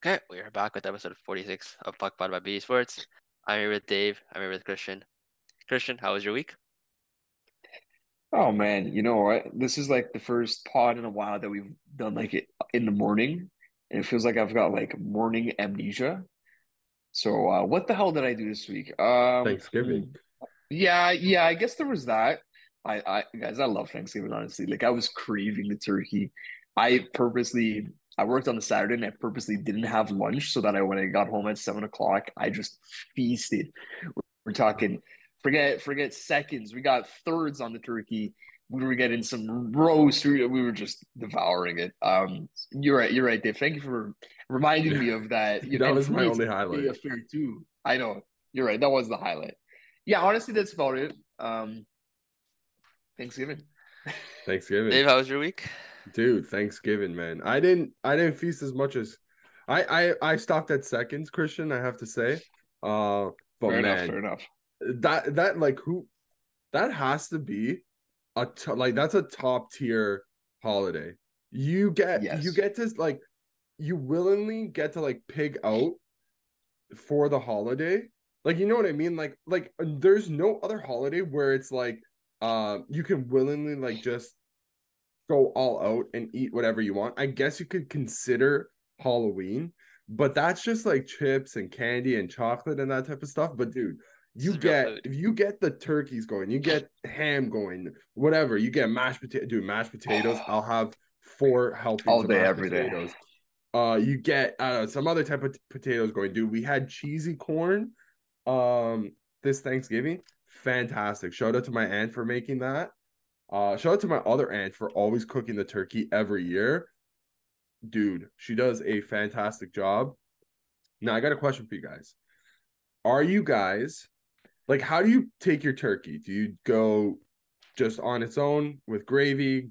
Okay, we are back with episode 46 of PuckPod by BE Sports. I'm here with Dave. I'm here with Christian. Christian, how was your week? Oh man, you know what? This is like the first pod in a while that we've done like it in the morning, and it feels like I've got like morning amnesia. So what the hell did I do this week? Thanksgiving. Yeah, I guess there was that. I love Thanksgiving, honestly. Like I was craving the turkey. I purposely I worked on the Saturday and I purposely didn't have lunch so that when I got home at 7 o'clock, I just feasted. We're talking forget seconds. We got thirds on the turkey. We were getting some roast. We were just devouring it. You're right, Dave. Thank you for reminding Yeah, me of that. that And was for my me, it's a only big highlight. affair too. I know. You're right. That was the highlight. Yeah, honestly, that's about it. Thanksgiving. Thanksgiving. Dave, how was your week? Dude, Thanksgiving, man. I didn't feast as much as I stopped at seconds, Christian, I have to say. Uh but Fair enough. man, Fair enough. that like who that has to be like that's a top tier holiday. You Yes. get to like you willingly get to like pig out for the holiday. Like you know what I mean? Like there's no other holiday where it's like you can willingly like just go all out and eat whatever you want. I guess you could consider Halloween, but that's just like chips and candy and chocolate and that type of stuff. But dude, This is real food. if you get the turkeys going, you get ham going, whatever, you get mashed potato, dude, mashed potatoes. I'll have four helpings All of day, mashed every day. potatoes. You get some other type of potatoes going, dude. We had cheesy corn this Thanksgiving. Fantastic. Shout out to my aunt for making that. Shout out to my other aunt for always cooking the turkey every year. Dude, she does a fantastic job. Now, I got a question for you guys. Are you guys like, how do you take your turkey? Do you go just on its own with gravy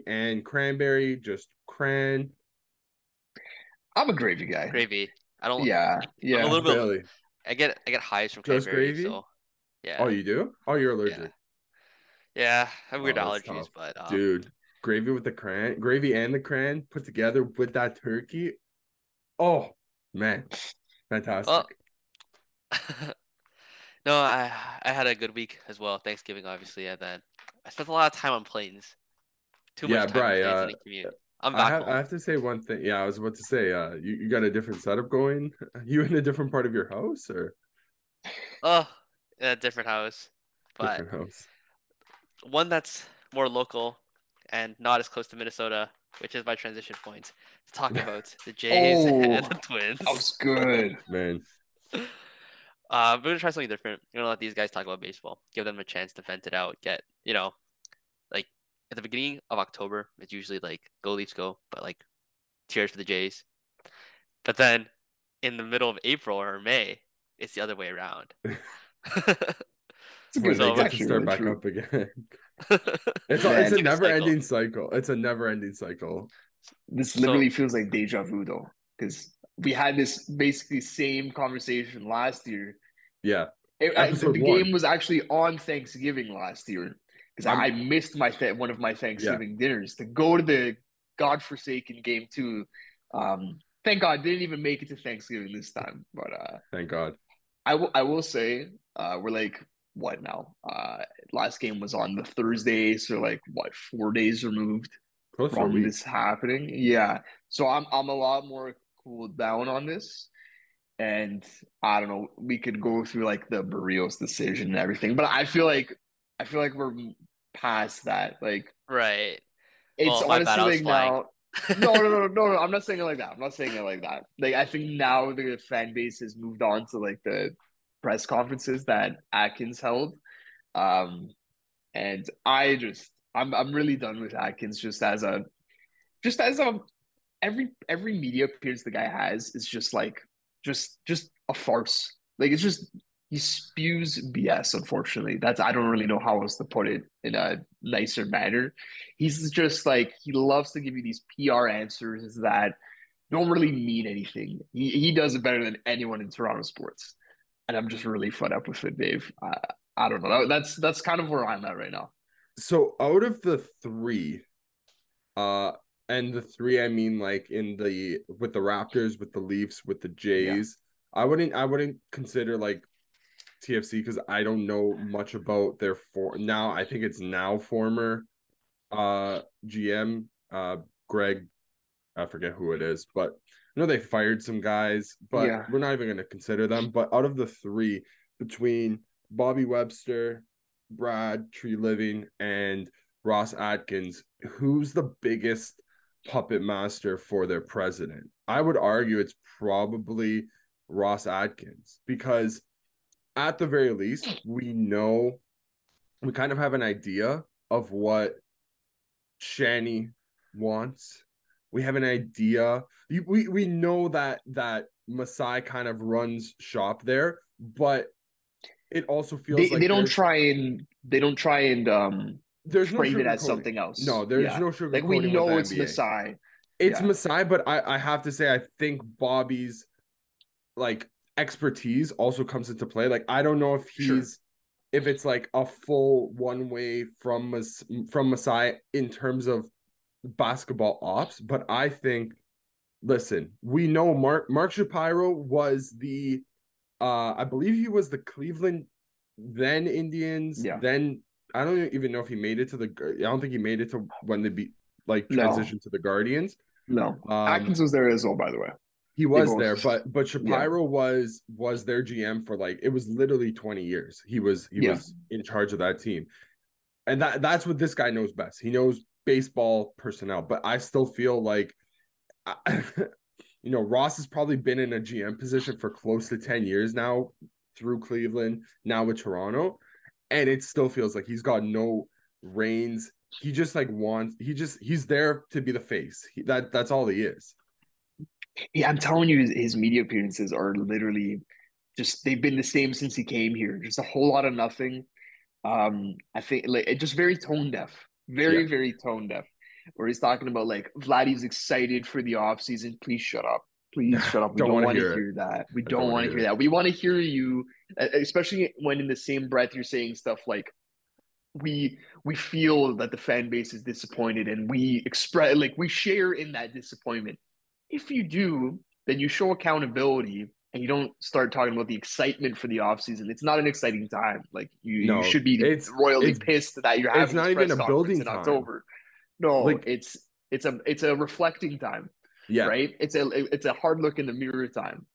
and cranberry, just cran? I'm a gravy guy. Gravy. I don't. Yeah, I'm a yeah. little bit. Really? I get highs from Just cranberry, gravy? so Oh, yeah, you do? Oh, you're yeah, allergic. yeah. I have weird Oh, that's allergies, tough. but Dude, gravy with the cran, gravy and the cran put together with that turkey. Oh, man. well, Fantastic. no, I had a good week as well. Thanksgiving, obviously, and then I spent a lot of time on planes. Too much Yeah, time on Bry, planes and in commute. I'm I back have I home. have to say one thing. Yeah, I was about to say, you got a different setup going. You in a different part of your house or Oh, in a different house, but different house? one that's more local and not as close to Minnesota, which is my transition point to talk about the Jays and the Oh, that Twins. was good. Man, We're gonna try something different. We're gonna let these guys talk about baseball, give them a chance to vent it out. Get like at the beginning of October, it's usually like go Leafs go, but like cheers for the Jays. But then in the middle of April or May, it's the other way around. It's a when good. they So It's get to actually start really back true, up again. It's man. a it's like a never cycle. ending cycle. It's a never ending cycle. This So literally feels like deja vu though, because we had this basically same conversation last year. Yeah. The Episode game one. was actually on Thanksgiving last year because I'm I missed my one of my yeah, Thanksgiving dinners to go to the godforsaken game too. Thank God didn't even make it to Thanksgiving this time. But thank God. I will say we're like what now? Last game was on the Thursday, so like what 4 days removed Close to a from week. this happening. Yeah, so I'm a lot more cooled down on this. And I don't know, we could go through like the Barrios decision and everything, but I feel like we're past that. Like right. it's Well, my bad. honestly I was like flying. now. No. I'm not saying it like that. I'm not saying it like that. Like I think now the fan base has moved on to like the press conferences that Atkins held. Um, and I'm really done with Atkins just as a every media appearance the guy has is just like just a farce. Like it's just he spews BS, unfortunately. That's I don't really know how else to put it in a nicer manner. He's just like he loves to give you these PR answers that don't really mean anything. He does it better than anyone in Toronto sports. And I'm just really fed up with it, Dave. I don't know. That's kind of where I'm at right now. So out of the three, And the three, I mean, like with the Raptors, with the Leafs, with the Yeah. Jays. I wouldn't consider like TFC because I don't know much about their now. I think it's now former GM Greg. I forget who it is, but I know they fired some guys, but Yeah. we're not even going to consider them. But out of the three, between Bobby Webster, Brad Tree Living, and Ross Atkins, who's the biggest puppet master for their president? I would argue it's probably Ross Atkins because at the very least, we kind of have an idea of what Shanny wants. We have an idea. We know that Masai kind of runs shop there, but it also feels They like don't try and there's no frame it as sugarcoating. something else. No, there's Yeah. no Like we sugarcoating with the know it's NBA. Masai. It's Yeah. Masai, but I have to say I think Bobby's like expertise also comes into play. Like I don't know Sure. if it's like a full one way from Masai in terms of basketball ops, but I think listen, we know Mark Shapiro was the I believe he was the Cleveland then Indians, Yeah. then I don't even know if he made it to I don't think he made it to when they be like No. transitioned to the Guardians. No. Um Atkins was there as well, by the way. he They was both. there, but Yeah. Shapiro was their GM for like it was literally 20 years. He was Yeah. in charge of that team. And that's what this guy knows best. He knows baseball personnel, but I still feel like Ross has probably been in a GM position for close to 10 years now through Cleveland, now with Toronto, and it still feels like he's got no reins. He just like he's there to be the face. That's all he is. Yeah, I'm telling you, his media appearances are literally just they've been the same since he came here. Just a whole lot of nothing. I think like it just very tone deaf. Yeah. Very, very tone deaf. Where he's talking about like Vladdy's excited for the off season. Please shut up. Please shut up. We Don't don't want to want to hear it. hear that. We I don't don't want to want to hear hear it. that. We want to hear you, especially when in the same breath you're saying stuff like we feel that the fan base is disappointed and we express like we share in that disappointment. If you do, then you show accountability and you don't start talking about the excitement for the offseason. It's not an exciting time. Like you No, should be it's royally it's pissed that you're it's having this not even press a conference building in time. October. No, Like, it's a reflecting time, yeah. right? It's a hard look in the mirror time.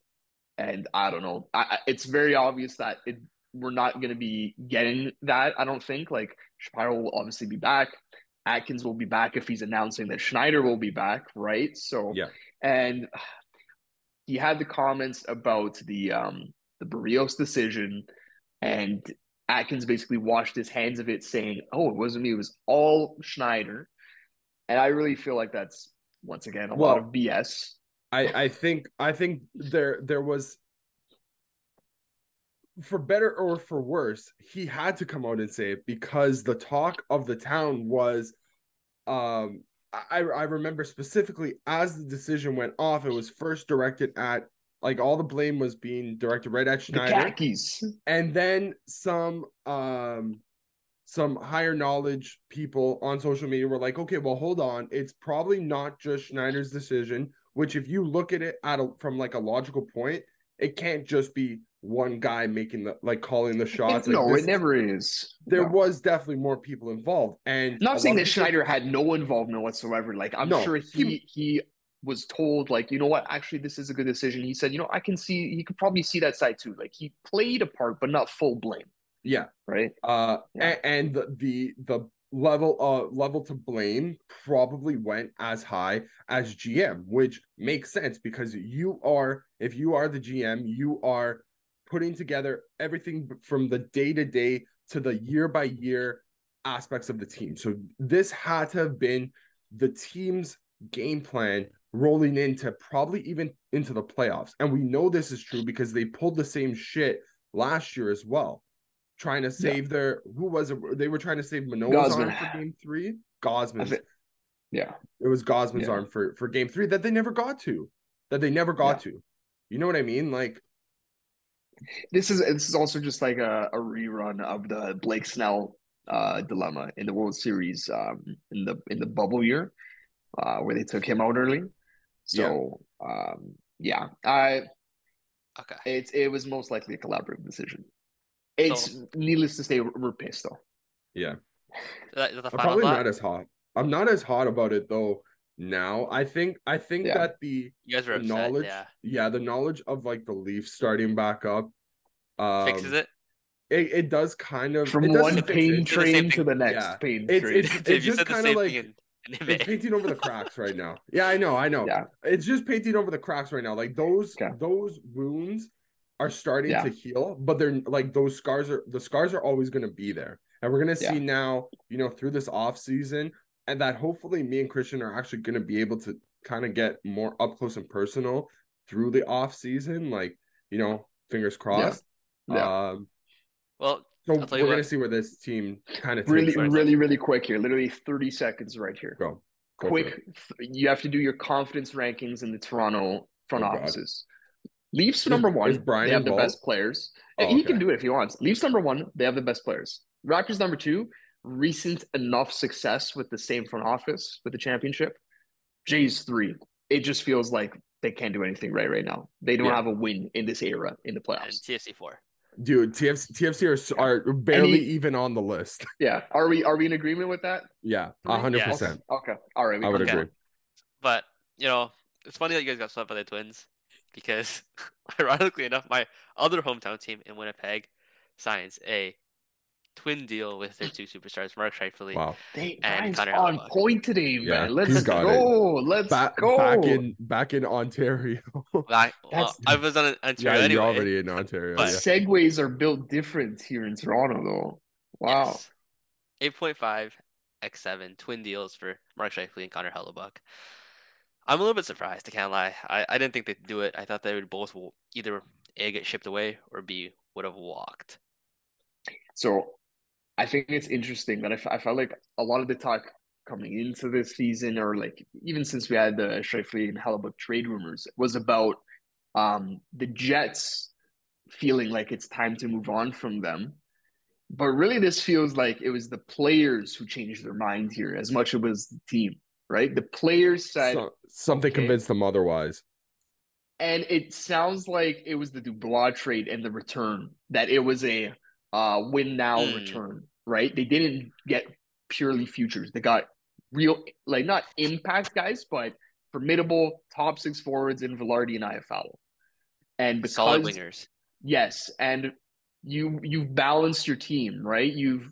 And I don't know. It's very obvious that we're not going to be getting that. I don't think. Like Shapiro will obviously be back. Atkins will be back if he's announcing that Schneider will be back, right? So, Yeah. and he had the comments about the Barrios decision, and Atkins basically washed his hands of it, saying, "Oh, it wasn't me. It was all Schneider." And I really feel like that's once again a lot of Well, BS. I think there was, for better or for worse, he had to come out and say it because the talk of the town was I remember specifically as the decision went off, it was first directed at like all the blame was being directed right at The Schneider. khakis. And then some higher knowledge people on social media were like, okay, well, hold on. It's probably not just Schneider's decision, which if you look at it from like a logical point, it can't just be one guy making calling the shots. Like No, it this is never is. there No. was definitely more people involved. And I'm not a saying lot of that people Schneider had no involvement whatsoever. Like I'm no, sure he was told, like, you know what, actually this is a good decision. He said, I can see he could probably see that side too. Like he played a part, but not full blame. yeah. Right. Yeah. And the level to blame probably went as high as GM, which makes sense because if you are the GM, you are putting together everything from the day to day to the year by year aspects of the team. So this had to have been the team's game plan rolling into probably even into the playoffs. And we know this is true because they pulled the same shit last year as well, trying to save who was it? They were trying to save Manoah's Gosman. arm for game 3. Gosman's. Yeah. It was Gosman's arm for game 3 that they never got to. You know what I mean? Like this is also just like a rerun of the Blake Snell dilemma in the World Series in the bubble year where they took him out early. Yeah. So yeah, Okay. it was most likely a collaborative decision. So It's needless to say, we're pissed though. Yeah. is that the I'm final probably thought? not as hot. I'm not as hot about it though now. I think Yeah, that You guys were the upset. knowledge, Yeah. yeah, the knowledge of like the Leafs starting back up, Fixes um, it. it does kind of, from it one doesn't fix pain it. Say the same train to thing. the Yeah. next pain It's train. it's Dave, it's you just said the kind of same thing like in it's May. painting over the cracks right now. Yeah, I know. Yeah, It's just painting over the cracks right now. Like those okay, those wounds are starting yeah, to heal, but they're like those scars are the scars are always going to be there. And we're going to see yeah, now, through this off season, and that hopefully me and Christian are actually going to be able to kind of get more up close and personal through the off season, like, fingers yeah, crossed. yeah. Um Well, I'll so tell you we're going what. to see where this team kind of Really, takes us. First, really, really quick here. Literally 30 seconds right here. Go for it. Quick, you have to do your confidence rankings in the Toronto front Oh god. offices. Leafs Is number is one, Brian they have the involved? best players. Oh, He can okay. do it if he wants. Leafs number one, they have the best players. Raptors number two, recent enough success with the same front office with the championship. Jays three, it just feels like they can't do anything right now. They don't Yeah. have a win in this era in the and playoffs. TFC 4. Dude, TFC Yeah. are barely Any even on the list. yeah. Are we in agreement with that? Yeah, Three? Yes. 100%. Okay. All right, we I can would move Okay. agree. on. But, it's funny that you guys got swept by the Twins because, ironically enough, my other hometown team in Winnipeg signs a twin deal with their two superstars, Mark Scheifele Wow. and Brian's Connor on Hellebuck. point today, Yeah, man. he's Let's got it. go. Let's Back go. in Ontario. Well, That's I was on Yeah, Ontario you're anyway, already in Ontario. the but Yeah. segues are built different here in Toronto, though. Wow. yes, 8.5 x7 twin deals for Mark Scheifele and Connor Hellebuck. I'm a little bit surprised. I can't lie. I didn't think they'd do it. I thought they would both either A, get shipped away, or B, would have walked. So I think it's interesting that I felt like a lot of the talk coming into this season, or like even since we had the Shifley and Hellebuck trade rumors, was about the Jets feeling like it's time to move on from them. But really, this feels like it was the players who changed their mind here as much as it was the team, right? The players said, Something okay. convinced them otherwise. And it sounds like it was the Dubois trade and the return, that it was a win now Hmm. return, right? They didn't get purely futures. They got real, like not impact guys, but formidable top six forwards in Velarde and Iafallo. And Solid because, wingers. yes, and you've balanced your team, right? You've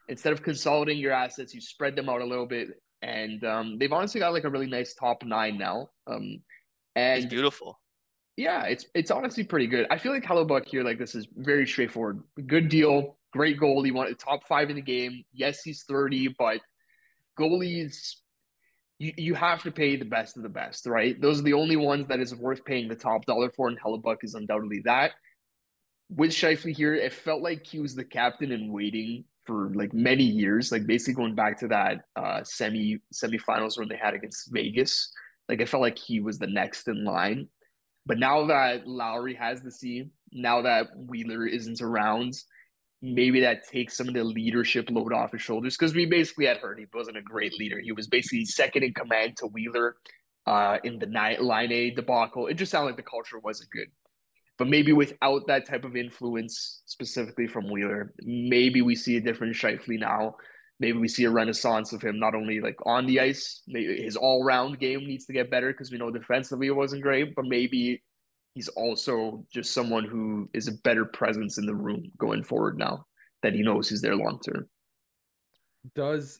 instead of consolidating your assets, you spread them out a little bit. And they've honestly got like a really nice top nine now. It's And beautiful. yeah, it's honestly pretty good. I feel like Hellebuck here, like this is very straightforward. Good deal, great goal. He wanted top five in the game. Yes, he's 30, but goalies, you have to pay the best of the best, right? Those are the only ones that is worth paying the top dollar for, and Hellebuck is undoubtedly that. With Scheifele here, it felt like he was the captain and waiting for like many years, like basically going back to that semifinals when they had against Vegas. Like it felt like he was the next in line. But now that Lowry has the C, now that Wheeler isn't around, maybe that takes some of the leadership load off his shoulders. Because we basically had heard he wasn't a great leader. He was basically second in command to Wheeler in the line A debacle. It just sounded like the culture wasn't good. But maybe without that type of influence, specifically from Wheeler, maybe we see a different Shifley now. Maybe we see a renaissance of him, not only like on the ice. Maybe his all-round game needs to get better because we know defensively it wasn't great. But maybe he's also just someone who is a better presence in the room going forward now that he knows he's there long term. Does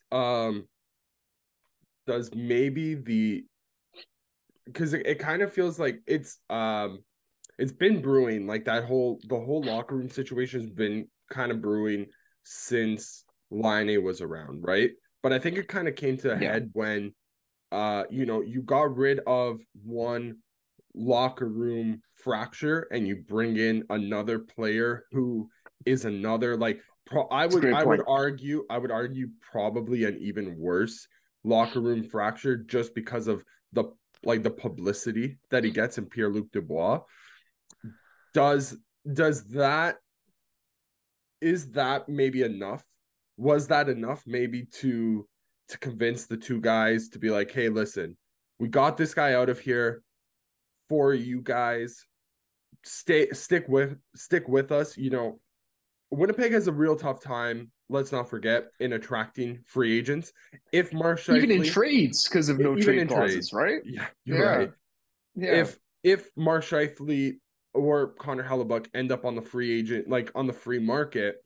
maybe the because it kind of feels like it's been brewing, like the whole locker room situation has been kind of brewing since Line was around, right? But I think it kind of came to a Yeah, head when you got rid of one locker room fracture and you bring in another player who is another like it's a great point. I would argue probably an even worse locker room fracture just because of the publicity that he gets in Pierre-Luc Dubois. Does that is that maybe enough? Was that enough maybe to to convince the two guys to be like, hey, listen, we got this guy out of here for you guys. Stick with us. You know, Winnipeg has a real tough time, let's not forget, in attracting free agents. If Mark Scheifele, even in trades because of no even trade in clauses, trades, right? yeah, you're right. Yeah. If Mark Scheifele or Connor Hellebuyck end up on the free agent, like on the free market,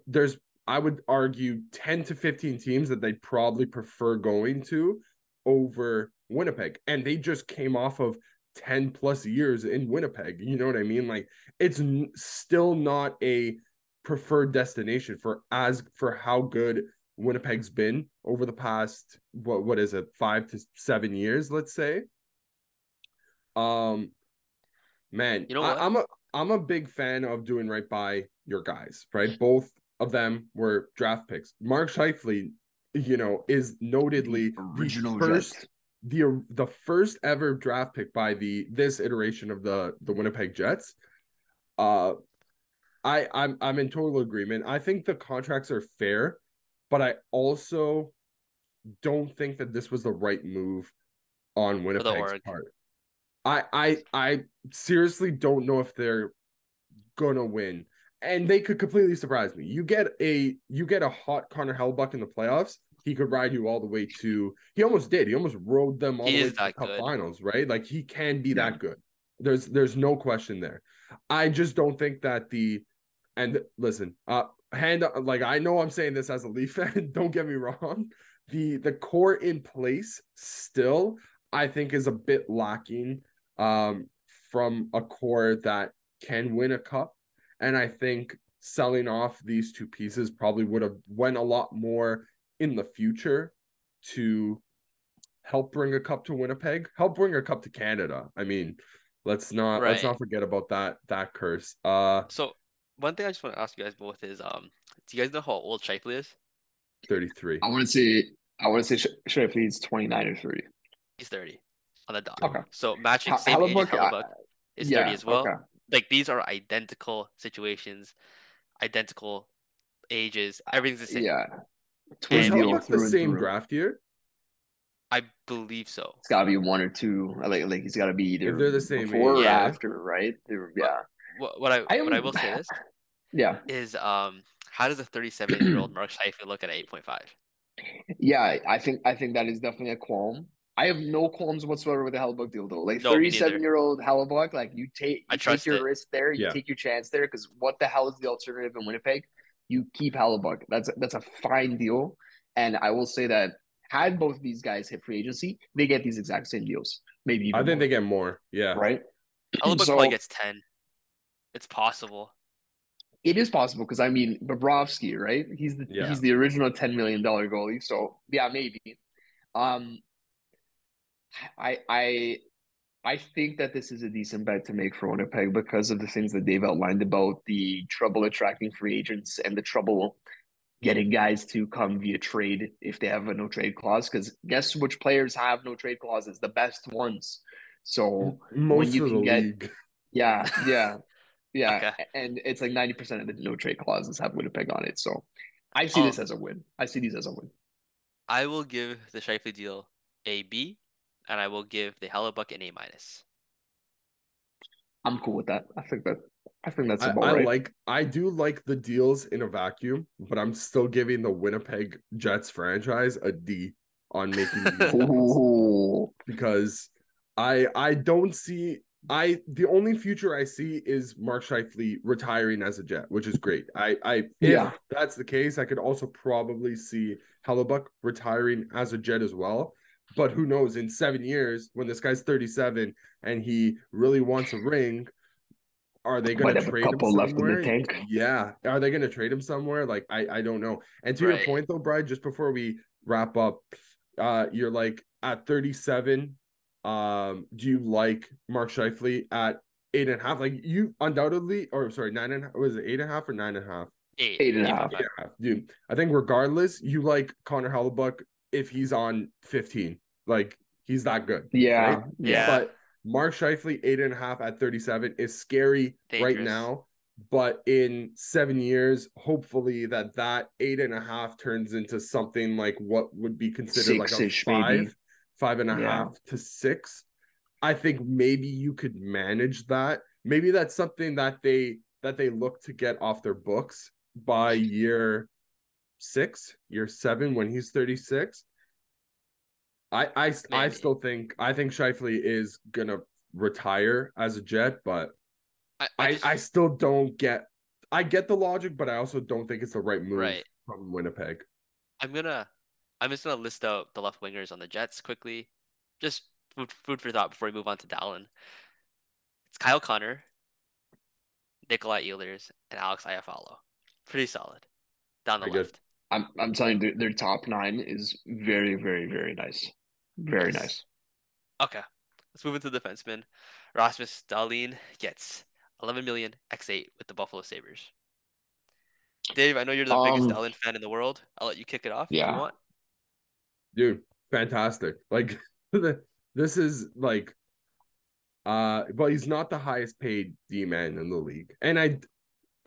there's I would argue 10 to 15 teams that they'd probably prefer going to over Winnipeg. And they just came off of 10 plus years in Winnipeg. You know what I mean? Like, it's still not a preferred destination for how good Winnipeg's been over the past what is it, 5 to 7 years, let's say. Man, You know what? I'm a big fan of doing right by your guys, right? Both of them were draft picks. Mark Scheifele, you know, is notedly Original Jet. the first ever draft pick by this iteration of the Winnipeg Jets. I'm in total agreement. I think the contracts are fair, but I also don't think that this was the right move on For the Winnipeg's org. part. I seriously don't know if they're gonna win, and they could completely surprise me. You get a hot Connor Hellebuyck in the playoffs. He could ride you all the way to. He almost did. He almost rode them all He the way is to the that cup good. finals, right? Like, he can be that good. There's no question there. I just don't think that and listen, like, I know I'm saying this as a Leaf fan. Don't get me wrong. The core in place still, I think, is a bit lacking from a core that can win a cup. And I think selling off these two pieces probably would have went a lot more in the future to help bring a cup to Winnipeg, help bring a cup to Canada. I mean, let's not forget about that curse. So one thing I just want to ask you guys both is, do you guys know how old Scheifele is? 33. I want to say Scheifele is 29 or 30. He's 30 on the dot. Okay. So matching same age as Hellebuyck is 30 as well. Okay. Like, these are identical situations, identical ages, everything's the same. Yeah. Was Twin deal Hellebuyck the through and same through. draft year? I believe so. It's got to be one or two. Like he's got to be either If they're the same before age, or Yeah. after, right? But Yeah. what I will say this Yeah. is, how does a 37-year-old Mark Scheifele look at 8.5? Yeah, I think that is definitely a qualm. I have no qualms whatsoever with the Hellebuyck deal, though. Like, No, me neither. 37-year-old Hellebuyck, like, you take trust your it. risk there, you Yeah. take your chance there, because what the hell is the alternative in Winnipeg? You keep Hellebuyck. That's a fine deal, and I will say that had both of these guys hit free agency, they get these exact same deals, maybe even I think more, they get more. Yeah. right? Hellebuyck So probably gets 10. It's possible. it is possible because I mean Bobrovsky, right? Yeah. He's the original $10 million goalie, so yeah, maybe. Um, I think that this is a decent bet to make for Winnipeg because of the things that they've outlined about the trouble attracting free agents and the trouble getting guys to come via trade if they have a no trade clause. Because guess which players have no trade clauses? The best ones. So when Most you of the can get, league. yeah, Okay. and it's like 90% of the no trade clauses have Winnipeg on it. So I see Um, this as a win. I see these as a win. I will give the Scheifele deal a B, and I will give the Hellebuyck an A minus. I'm cool with that. I think that's about right. I do like the deals in a vacuum, but I'm still giving the Winnipeg Jets franchise a D on making these deals Ooh. because I don't see the only future I see is Mark Scheifele retiring as a Jet, which is great. If that's the case, I could also probably see Hellebuyck retiring as a Jet as well. But who knows, in 7 years, when this guy's 37 and he really wants a ring, are they going Might to have a trade him couple left in the somewhere? tank. Yeah. Are they going to trade him somewhere? Like, I don't know. And to your Right. point, though, Brad, just before we wrap up, you're like, at 37, do you like Mark Scheifele at 8.5? Like, you undoubtedly, or sorry, 9.5, was it 8.5 or 9.5? 8.5. 8.5. Dude, I think regardless, you like Connor Hellebuyck if he's on 15. Like, he's that good. Yeah. Right? Yeah. But Mark Scheifele, 8.5 at 37 is scary right Dangerous. now. But in 7 years, hopefully that 8.5 turns into something like what would be considered like a Six-ish, maybe. five and a Yeah. half to six. I think maybe you could manage that. Maybe that's something that they look to get off their books by year 6, year 7 when he's 36. I Maybe. still think Scheifele is gonna retire as a Jet, but I just I still don't get. I get the logic, but I also don't think it's the right move right. from Winnipeg. I'm gonna I'm just gonna list out the left wingers on the Jets quickly. Just food for thought before we move on to Dallin. It's Kyle Connor, Nikolai Ehlers, and Alex Iafallo. Pretty solid down the Very good. left. I'm telling you, their top nine is very, very, very nice. Very Yes. nice. Okay. Let's move into defenseman. Rasmus Dahlin gets 11 million x8 with the Buffalo Sabres. Dave, I know you're the biggest Um, Dahlin fan in the world. I'll let you kick it off if you yeah. want. Dude, fantastic. Like this is like but he's not the highest paid D man in the league. And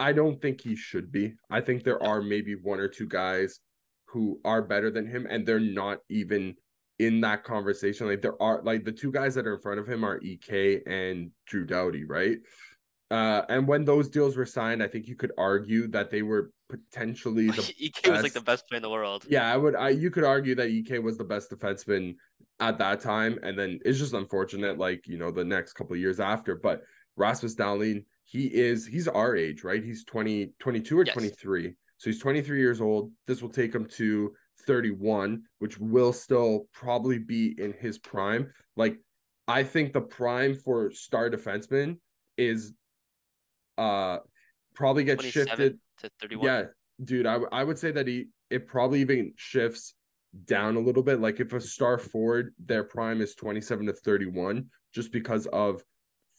I don't think he should be. I think there No. are maybe one or two guys who are better than him, and they're not even in that conversation. Like there are like the two guys that are in front of him are EK and Drew Doughty, right? And when those deals were signed, I think you could argue that they were potentially the EK was like the best. best player in the world. Yeah, you could argue that EK was the best defenseman at that time, and then it's just unfortunate, like the next couple of years after. But Rasmus Dahlin, he's our age, right? He's 22 or Yes. 23, so he's 23 years old. This will take him to 31, which will still probably be in his prime. Like, I think the prime for star defenseman is uh probably gets 27 shifted. to 31. Yeah, dude, I would say that it probably even shifts down a little bit. Like if a star forward, their prime is 27 to 31, just because of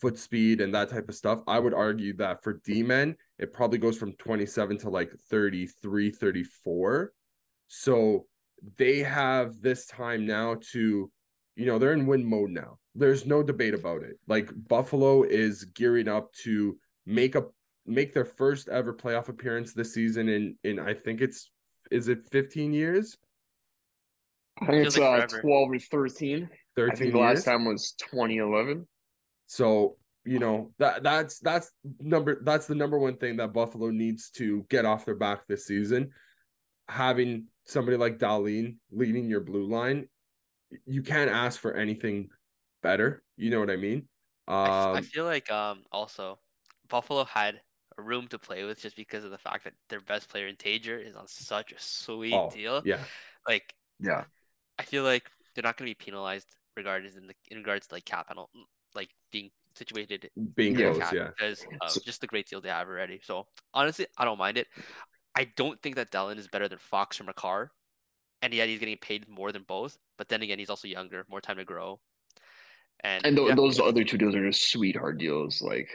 foot speed and that type of stuff. I would argue that for D men, it probably goes from 27 to like 33, 34. So they have this time now to, they're in win mode now. There's no debate about it. Like Buffalo is gearing up to make a make their first ever playoff appearance this season in I think is it 15 years? I think Feels it's like forever. 12 or 13. I think 13 the last years. time was 2011. So, that's the number one thing that Buffalo needs to get off their back this season. Having somebody like Dahlin leading your blue line, you can't ask for anything better. You know what I mean? I Um, feel like also Buffalo had a room to play with just because of the fact that their best player in Tager is on such a sweet oh deal. yeah, Like Yeah. I feel like they're not going to be penalized regardless in regards to like capital, like being situated being near Yeah. close, cap yeah. because So, of just the great deal they have already. So honestly, I don't mind it. I don't think that Dallin is better than Fox or McCarr, and yet he's getting paid more than both. But then again, he's also younger, more time to grow, and and yeah, those other two deals are just sweetheart deals. Like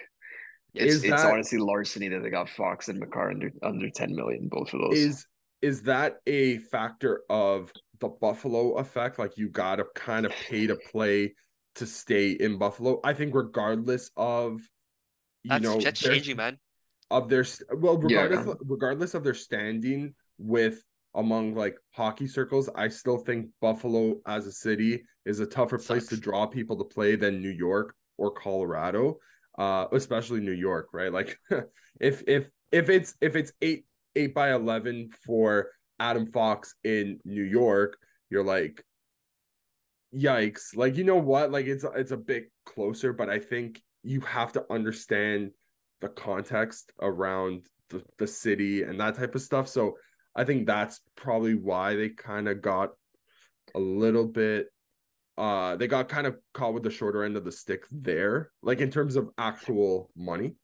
it's Is yes, it's that honestly larceny that they got Fox and McCarr under 10 million, both of those. is that a factor of the Buffalo effect? Like you gotta kind of pay to play to stay in Buffalo. I think regardless of that's their changing, man. of their well, Yeah. regardless of their standing with among like hockey circles, I still think Buffalo as a city is a tougher place to Sucks. draw people to play than New York or Colorado, especially New York, right? Like if it's 8 by 11 for Adam Fox in New York, you're like, yikes. Like, you know what? Like it's a bit closer, but I think you have to understand the context around the city and that type of stuff. So I think that's probably why they kind of got a little bit they got kind of caught with the shorter end of the stick there, like in terms of actual money.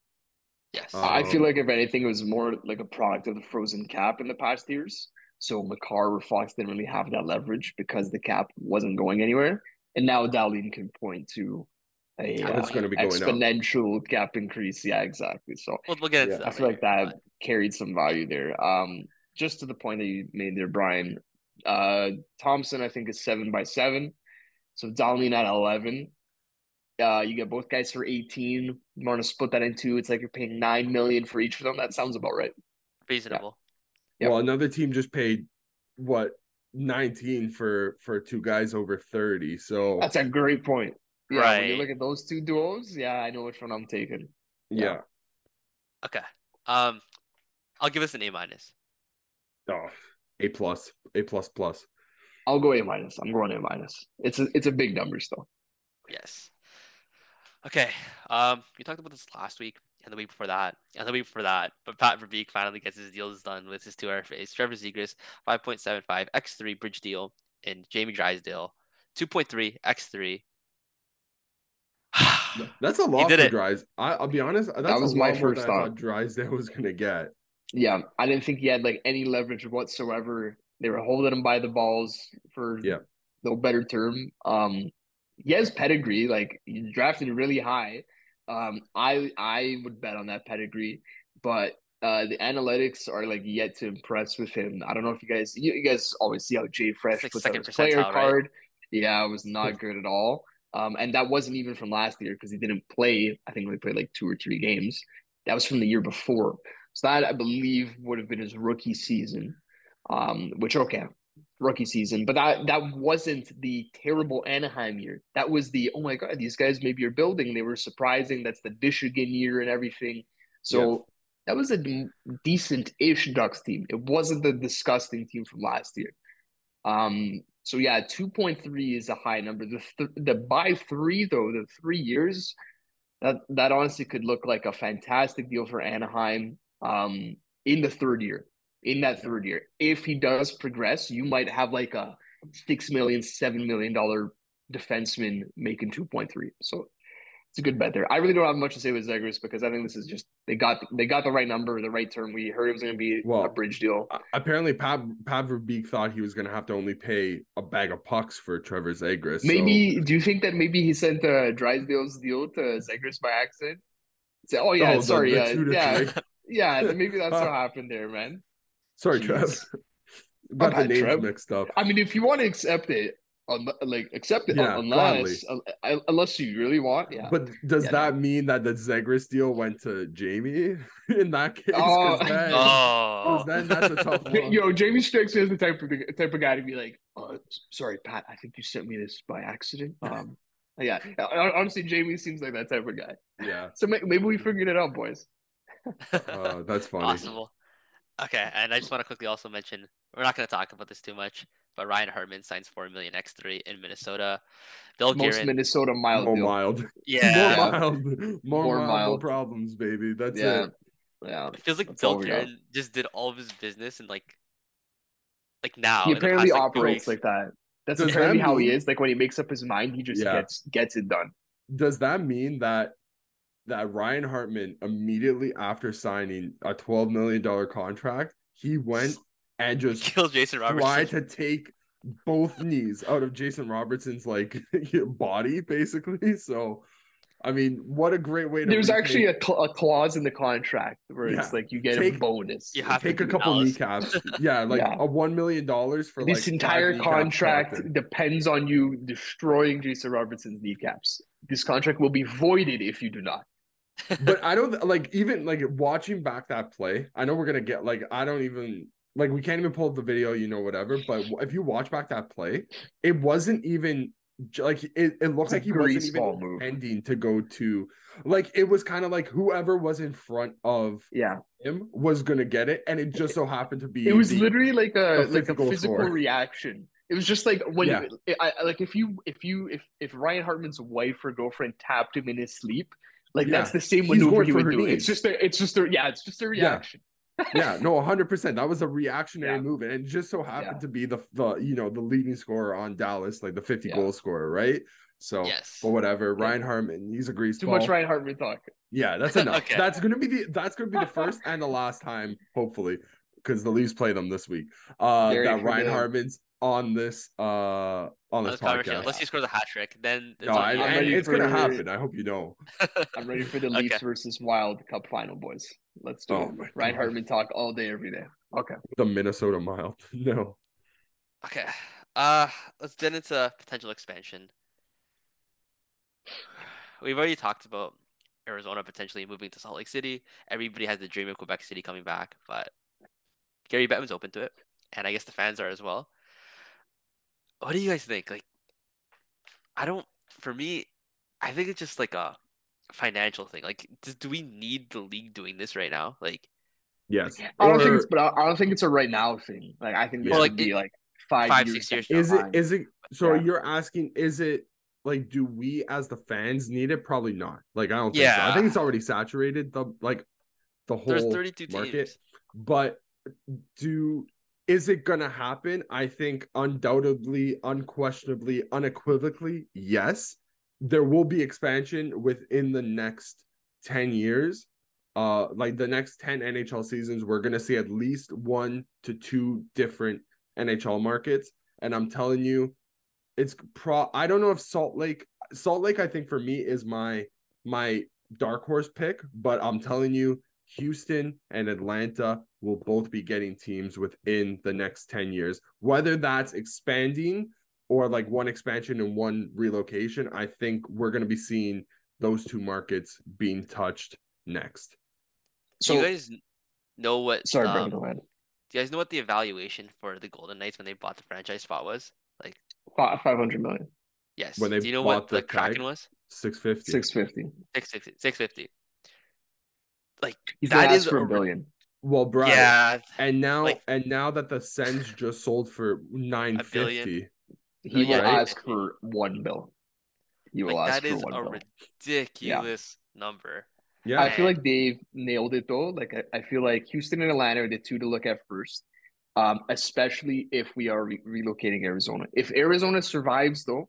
Yes. I feel Um like if anything, it was more like a product of the frozen cap in the past years. So McCarr or Fox didn't really have that leverage because the cap wasn't going anywhere. And now Dowling can point to a Cap it's going money. to be going up. exponential cap increase. Yeah, exactly. So We'll get into Yeah. I that feel like later, that but carried some value there. Just to the point that you made there, Brian. Uh, Thompson, I think, is 7 by 7. So Dowling at 11. You get both guys for 18. You want to split that in two. It's like you're paying 9 million for each of them. That sounds about right. Reasonable. Yep. Well, another team just paid what 19 for two guys over 30. So That's a great point. Yeah, when you Right. look at those two duos, yeah, I know which one I'm taking. Yeah. yeah. Okay. I'll give us an A minus. Oh, A plus, A plus plus. I'll go A minus. I'm going A minus. It's a big number still. Yes. Okay. We talked about this last week and the week before that and the week before that, but Pat Verbeek finally gets his deals done with his two RFAs. Trevor Zegras, 5.75 X3 bridge deal, and Jamie Drysdale, 2.3 X3. That's a He lot did for it. Dries. I'll be honest, That that's a was my lot more than first I thought. thought Drysdale was gonna get. Yeah, I didn't think he had like any leverage whatsoever. They were holding him by the balls for Yeah, no better term. He has pedigree. Like he drafted really high. I would bet on that pedigree, but the analytics are like yet to impress with him. I don't know if you guys always see how Jay It's Fresh like puts out second his player percentile, right? card. Yeah, it was not good at all. And that wasn't even from last year because he didn't play. I think he played like 2 or 3 games. That was from the year before. So that I believe would have been his rookie season. Which okay, rookie season, but that wasn't the terrible Anaheim year. That was the oh my god, these guys maybe are building. They were surprising. That's the Michigan year and everything. yeah, So that was a decent-ish Ducks team. It wasn't the disgusting team from last year. So yeah, 2.3 is a high number. The by three though, the 3 years, that honestly could look like a fantastic deal for Anaheim. In the third year, in that yeah. third year, if he does progress, you might have like a 6 million, $7 million defenseman making 2.3. So it's a good bet there. I really don't have much to say with Zegras because I think this is just they got the right number, the right term. We heard it was going to be a Well, bridge deal. apparently Pat Verbeek thought he was gonna have to only pay a bag of pucks for Trevor Zegras. So Maybe do you think that maybe he sent Drysdale's deal to Zegras by accident? Say, oh yeah, oh sorry, the yeah, two to yeah, three. yeah. Maybe that's what happened there, man. Sorry, Trev. Jeez. My Got the bad, names Trev. mixed up. I mean, if you want to accept it, accept it Yeah, gladly. unless you really want, yeah, But does yeah, no. that mean that the Zegras deal went to Jamie in that case? Oh, Oh, Because then that's a tough one. Jamie strikes me as the type of guy to be like, sorry, Pat, I think you sent me this by accident. Yeah, honestly, Jamie seems like that type of guy. Yeah, So maybe we figured it out, boys. that's funny. possible. Okay, and I just want to quickly also mention we're not going to talk about this too much, but Ryan Hartman signs 4 million X3 in Minnesota. Bill Most Guerin, Minnesota mild More deal. mild, more yeah, Yeah, mild, more more mild, no mild. problems, baby. That's Yeah, it. yeah. it feels like That's Bill all we got. Guerin just did all of his business and like He now in the apparently past like few operates weeks. like that. That's Does that apparently how he mean? is. Like when he makes up his mind, he just Yeah. gets it done. Does that mean that Ryan Hartman immediately after signing a $12 million contract, he went and just Kills Jason Robertson. tried to take both knees out of Jason Robertson's like body, basically? So, I mean, what a great way to There's actually repay. a clause in the contract where it's Yeah, like you get a take bonus You have if to you take a do do it. couple Alice. kneecaps. Yeah, like Yeah. a $1 million for This like five entire kneecaps contract collected. depends on you destroying Jason Robertson's kneecaps. This contract will be voided if you do not. But I don't like even like watching back that play. I know we're gonna get like I don't even like we can't even pull up the video, whatever. But if you watch back that play, it wasn't even like it looked It's a like he wasn't even greaseball move. intending to go to like it was kind of like whoever was in front of Yeah. him was gonna get it, and it just so happened to It be was literally like the a 50 goal physical score. reaction. It was just like when Yeah, like if Ryan Hartman's wife or girlfriend tapped him in his sleep, like that's yeah. the same He's maneuver going he for would her do. knees. It's just a Yeah. reaction. Yeah, no, 100%. That was a reactionary Yeah, move, and it just so yeah, happened to be the leading scorer on Dallas, like the 50 yeah. goal scorer, right? So, but Yes. whatever. Okay. Ryan Hartman, he's a Too much greaseball. Ryan Hartman talk. Yeah, that's enough. Okay. That's gonna be the first and the last time, hopefully, because the Leafs play them this week. Ready That for Ryan the Hartman's on this This conversation. podcast. Unless he scores a hat trick, then it's No, on and, you. I'm and ready it's gonna for happen. I hope you know. I'm ready for the Okay. Leafs versus Wild Cup final, boys. Let's do Oh it. my Ryan god, Hartman talk all day, every day. Okay. the Minnesota Mile. No. Okay. Let's get into potential expansion. we've already talked about Arizona potentially moving to Salt Lake City. Everybody has the dream of Quebec City coming back, but Gary Bettman's open to it, and I guess the fans are as well. What do you guys think? Like, I don't. For me, I think it's just like a financial thing. Like, do we need the league doing this right now? Like, Yes. I don't think it's a right now thing. Like I think or this Yeah. would like be it, like 5 years five, 6 years down from the now. line. Is it so Yeah. you're asking, is it like, do we as the fans need it? Probably not. Like, I don't think so. I think Yeah, it's already saturated the there's whole 32 market. teams. But is it gonna happen? I think undoubtedly, unquestionably, unequivocally, yes. There will be expansion within the next 10 years. Like the next 10 NHL seasons, we're gonna see at least 1 to 2 different NHL markets. And I'm telling you, I don't know if Salt Lake, I think for me is my dark horse pick, but I'm telling you, Houston and Atlanta will both be getting teams within the next 10 years. Whether that's expanding or like one expansion and one relocation, I think we're going to be seeing those two markets being touched next. Do you So guys know what sorry, Brendan, go ahead. do you guys know what the evaluation for the Golden Knights when they bought the franchise spot was? Like, 500 million, When yes. they Do you know bought what the the Kraken tag, was? 650. 650. 650. 650. Like He's gonna that ask is for a a billion. Well, Bry, yeah, and like now that the Sens just sold for a billion. 950, He Yeah, will right? ask 950. for 1 bill. He will Like ask that for is one a bill. Yeah. ridiculous number. Yeah. I feel And like they've nailed it though. Like I feel like Houston and Atlanta are the two to look at first, especially if we are relocating Arizona. If Arizona survives though,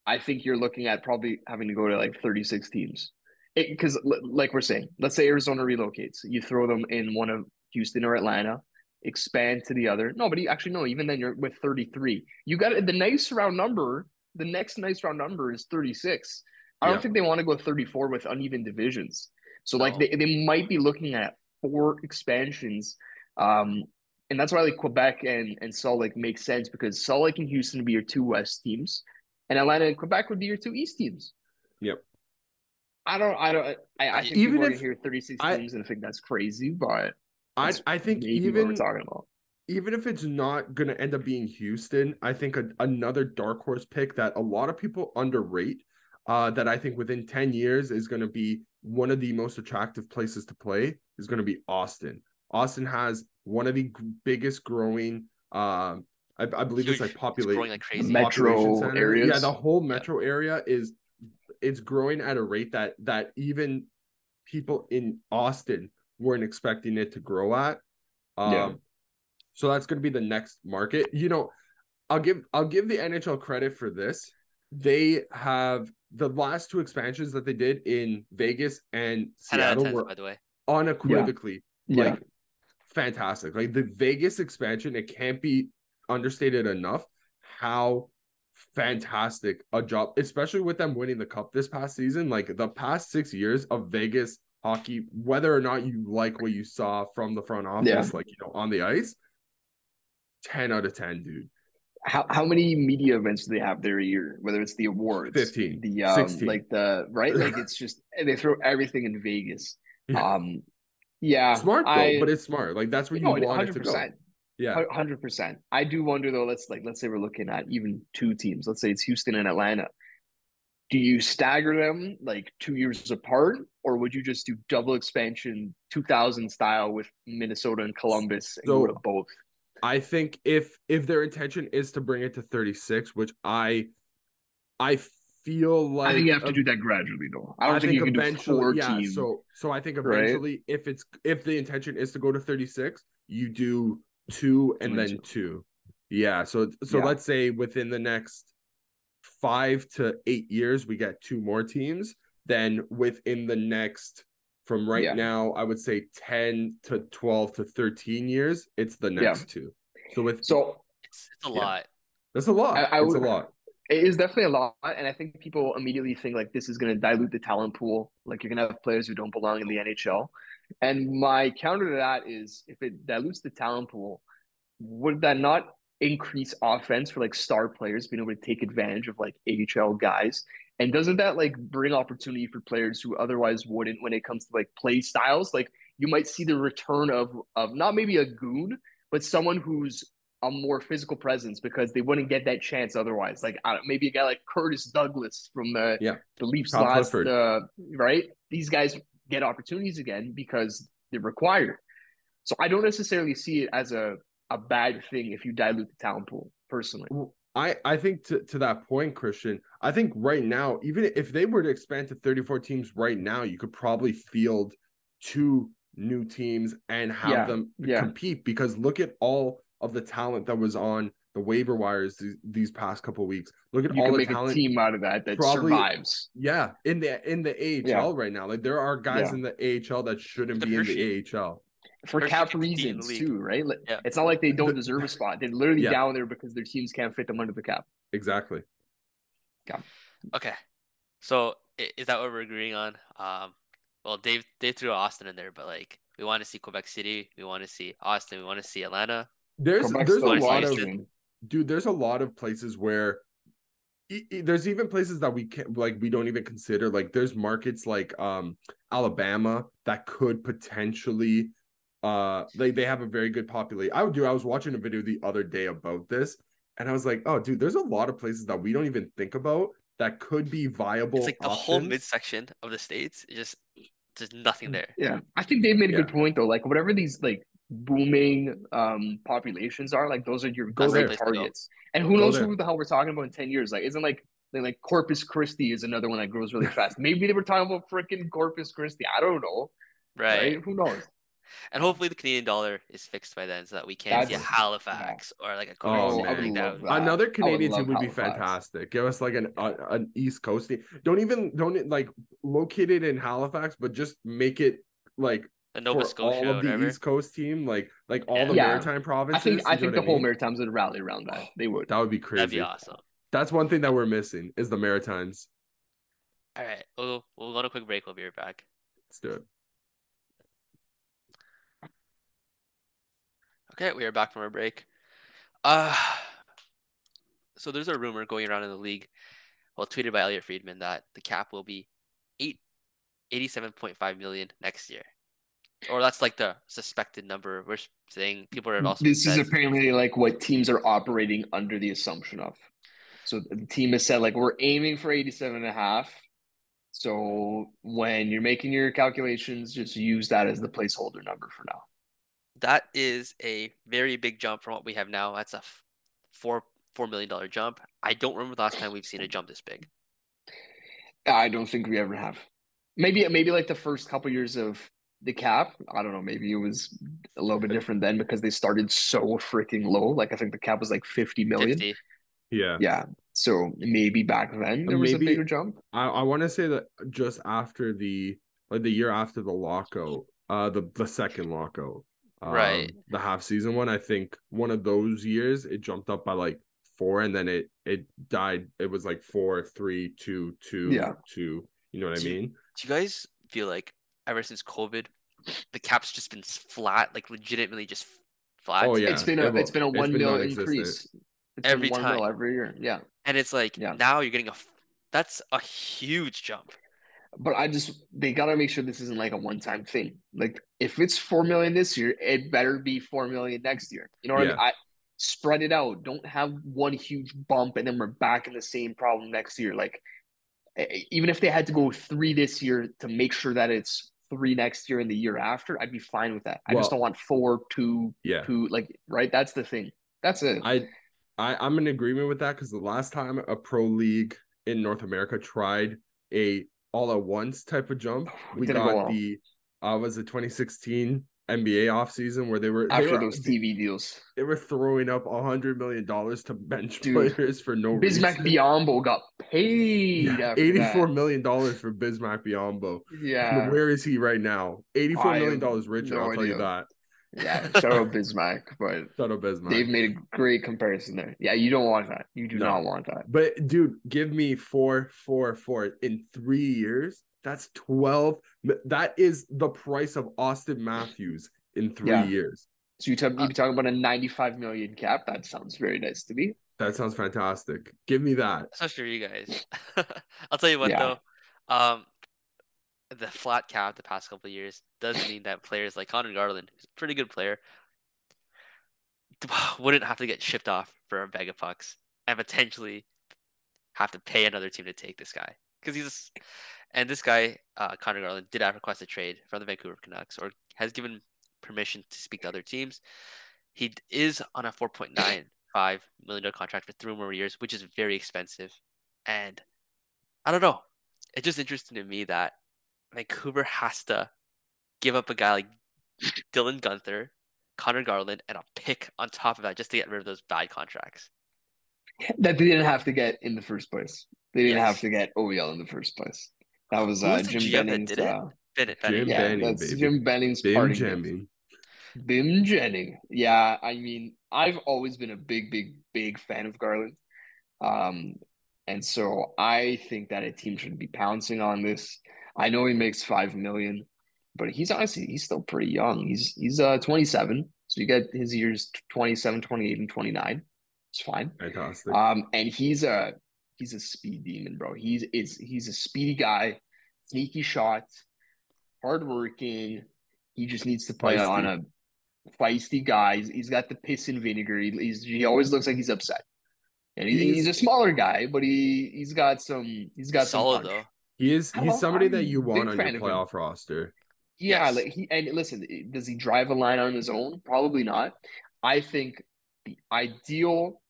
I think you're looking at probably having to go to like 36 teams. Because like we're saying, let's say Arizona relocates, you throw them in one of Houston or Atlanta, expand to the other. No, but actually no, even then you're with 33. You got the nice round number. The next nice round number is 36. I don't Yeah. think they want to go 34 with uneven divisions. So like no. they might be looking at 4 expansions. Um, and that's why like Quebec and Salt Lake makes sense because Salt Lake and Houston would be your two West teams, and Atlanta and Quebec would be your two East teams. Yep. I think people Even are gonna if hear 36 I teams and think that's crazy, but I that's I think maybe what we're talking about. even if it's not going to end up being Houston, I think another dark horse pick that a lot of people underrate, that I think within 10 years is going to be one of the most attractive places to play is going to be Austin. Austin has one of the biggest growing, I believe it's like Huge. It's growing like The crazy. population metro center. Yeah, the areas. whole Yeah. metro area it's growing at a rate that even people in Austin weren't expecting it to grow at. Yeah. So that's going to be the next market. I'll give the NHL credit for this. They have the last two expansions that they did in Vegas and 10 out of Seattle 10s, were by the way. Yeah. unequivocally Yeah. like fantastic. Like the Vegas expansion, it can't be understated enough how fantastic a job, especially with them winning the cup this past season. Like the past 6 years of Vegas hockey, whether or not you like what you saw from the front Yeah. office, like on the ice, 10 out of 10, dude. How many media events do they have there a year? Whether it's the awards, 15, the 16. like the right, like it's just they throw everything in Vegas. Yeah. Um, yeah, Smart though, I but it's smart. Like that's where you no, want it to go. 100%. Yeah. 100%. I do wonder though. Let's say we're looking at even two teams. Let's say it's Houston and Atlanta. Do you stagger them like 2 years apart, or would you just do double expansion 2000 style with Minnesota and Columbus and go to So both? I think if their intention is to bring it to 36, which I feel I think you like have to do that gradually though. I I don't think think you can do eventually, four yeah. team, So I think right? eventually, if the intention is to go to 36, you do two Two and and then two. two. Yeah. So Yeah. let's say within the next 5 to 8 years, we get two more teams. Then within the next, from right Yeah. now, I would say 10 to 12 to 13 years, it's the Yeah. next two. So with So It's a yeah, lot. that's a lot. I It's a would. lot. It is definitely a lot, and I think people immediately think like this is going to dilute the talent pool. Like you're going to have players who don't belong in the NHL. And my counter to that is, if it dilutes the talent pool, would that not increase offense for like star players being able to take advantage of like AHL guys And doesn't that like bring opportunity for players who otherwise wouldn't when it comes to like play styles? Like you might see the return of not maybe a goon, but someone who's a more physical presence because they wouldn't get that chance otherwise. Like maybe a guy like Curtis Douglas from Yeah. the Leafs Tom last Clifford. right. These guys get opportunities again because they're required. So I don't necessarily see it as a bad thing if you dilute the talent pool personally. I think to that point, Christian, I think right now, even if they were to expand to 34 teams right now, you could probably field 2 new teams and have them compete, because look at all of the talent that was on the waiver wires these past couple of weeks. Look at you all can the make talent a team out of that probably survives. Yeah, in the AHL right now. Like there are guys in the AHL that shouldn't be in the AHL. For cap reasons too, right? Like, it's not like they don't deserve a spot. They're literally down there because their teams can't fit them under the cap. Exactly. Okay. So is that what we're agreeing on? Well, Dave threw Austin in there, but like we want to see Quebec City, we want to see Austin, we want to see Atlanta. There's a lot of dude. There's a lot of places where there's even places that we can't, like, we don't even consider. Like there's markets like Alabama that could potentially they have a very good population. I was watching a video the other day about this, and I was like, oh dude, there's a lot of places that we don't even think about that could be viable. It's like the whole midsection of the states is there's nothing there. Yeah, I think Dave made a good point though. Like whatever these like booming populations are, like those are your great targets. And who knows who the hell we're talking about in 10 years? Like isn't like Corpus Christi is another one that grows really fast. Maybe they were talking about freaking Corpus Christi. I don't know. Right? Who knows? And hopefully the Canadian dollar is fixed by then so that we can't see a Halifax or like a Quebec City. Another Canadian team would be fantastic. Give us like an East Coast team. Don't like locate it in Halifax, but just make it like the Nova Scotia, all of the East Coast team, like all the Maritime provinces. I think the whole Maritimes would rally around that. They would. That would be crazy. That'd be awesome. That's one thing that we're missing is the Maritimes. All right, we'll go on a quick break. We'll be right back. Let's do it. Okay, we are back from our break. So there's a rumor going around in the league, well, tweeted by Elliot Friedman, that the cap will be $87.5 million next year, or that's like the suspected number. We're saying people are also. This is apparently like what teams are operating under the assumption of. So the team has said like we're aiming for 87.5. So when you're making your calculations, just use that as the placeholder number for now. That is a very big jump from what we have now. That's a $4 million jump. I don't remember the last time we've seen a jump this big. I don't think we ever have. Maybe like the first couple years of the cap. I don't know. Maybe it was a little bit different then because they started so freaking low. Like I think the cap was like 50 million. 50. Yeah. So maybe back then there was a bigger jump. I want to say that just after the year after the lockout, the second lockout. Right. The half season one, I think one of those years it jumped up by like 4, and then it died. It was like 4, 3, 2, 2, 2. You know what I mean? Do you guys feel like ever since COVID, the cap's just been flat, like legitimately just flat? Oh yeah, it's been a 1 mil increase every time, every year. Yeah, and it's like now you're getting that's a huge jump. But they gotta make sure this isn't like a one-time thing. Like if it's 4 million this year, it better be 4 million next year. You know what I mean? Spread it out. Don't have one huge bump and then we're back in the same problem next year. Like even if they had to go 3 this year to make sure that it's 3 next year and the year after, I'd be fine with that. I just don't want 4, 2, 2. Like right, that's the thing. That's it. I'm in agreement with that because the last time a pro league in North America tried a all at once type of jump, we got the was the 2016 NBA offseason where they were those TV deals. They were throwing up $100 million to bench players for no reason. Bismack Biyombo got paid. $84 million for Bismack Biyombo. Yeah. And where is he right now? $84 million richer, I'll tell you that. Yeah, shout out Bismack, but shout out Bismack. Dave made a great comparison there. Yeah, you don't want that. You do not want that. But dude, give me 4 in 3 years. That's 12. That is the price of Austin Matthews in 3 years. So you'd be talking about a 95 million cap. That sounds very nice to me. That sounds fantastic. Give me that. especially for you guys. I'll tell you what Yeah. though, the flat cap the past couple of years does mean that players like Connor Garland, who's a pretty good player, wouldn't have to get shipped off for a bag of pucks and potentially have to pay another team to take this guy because and this guy Connor Garland did have requested a trade from the Vancouver Canucks or has given permission to speak to other teams. He is on a $4.95 million contract for 3 more years, which is very expensive. And I don't know. It's just interesting to me that Vancouver has to give up a guy like Dylan Gunther, Connor Garland, and a pick on top of that just to get rid of those bad contracts. That they didn't have to get in the first place. They didn't have Yes. to get OEL in the first place. That was Who was the Jim GM that Benning's. did it? Benning. Jim Yeah, Benning, that's baby. Jim Benning's Bim parting gift. Jemming. Bim Jennings. Yeah, I mean, I've always been a big fan of Garland. Um, and so I think that a team should be pouncing on this. I know he makes 5 million, but he's still pretty young. He's 27. So you get his years 27, 28, and 29. It's fine. Fantastic. And he's a speed demon, bro. He's a speedy guy, sneaky shot, hardworking. He just needs to play on Feisty. a feisty guy. He's got the piss and vinegar. He always looks like he's upset. And he's He's a smaller guy, but he's He's got some solid punch. though. he's somebody I'm that you a want big on your fan of him. playoff roster. Yeah, Yes. like and listen, does he drive a line on his own? Probably not. I think the ideal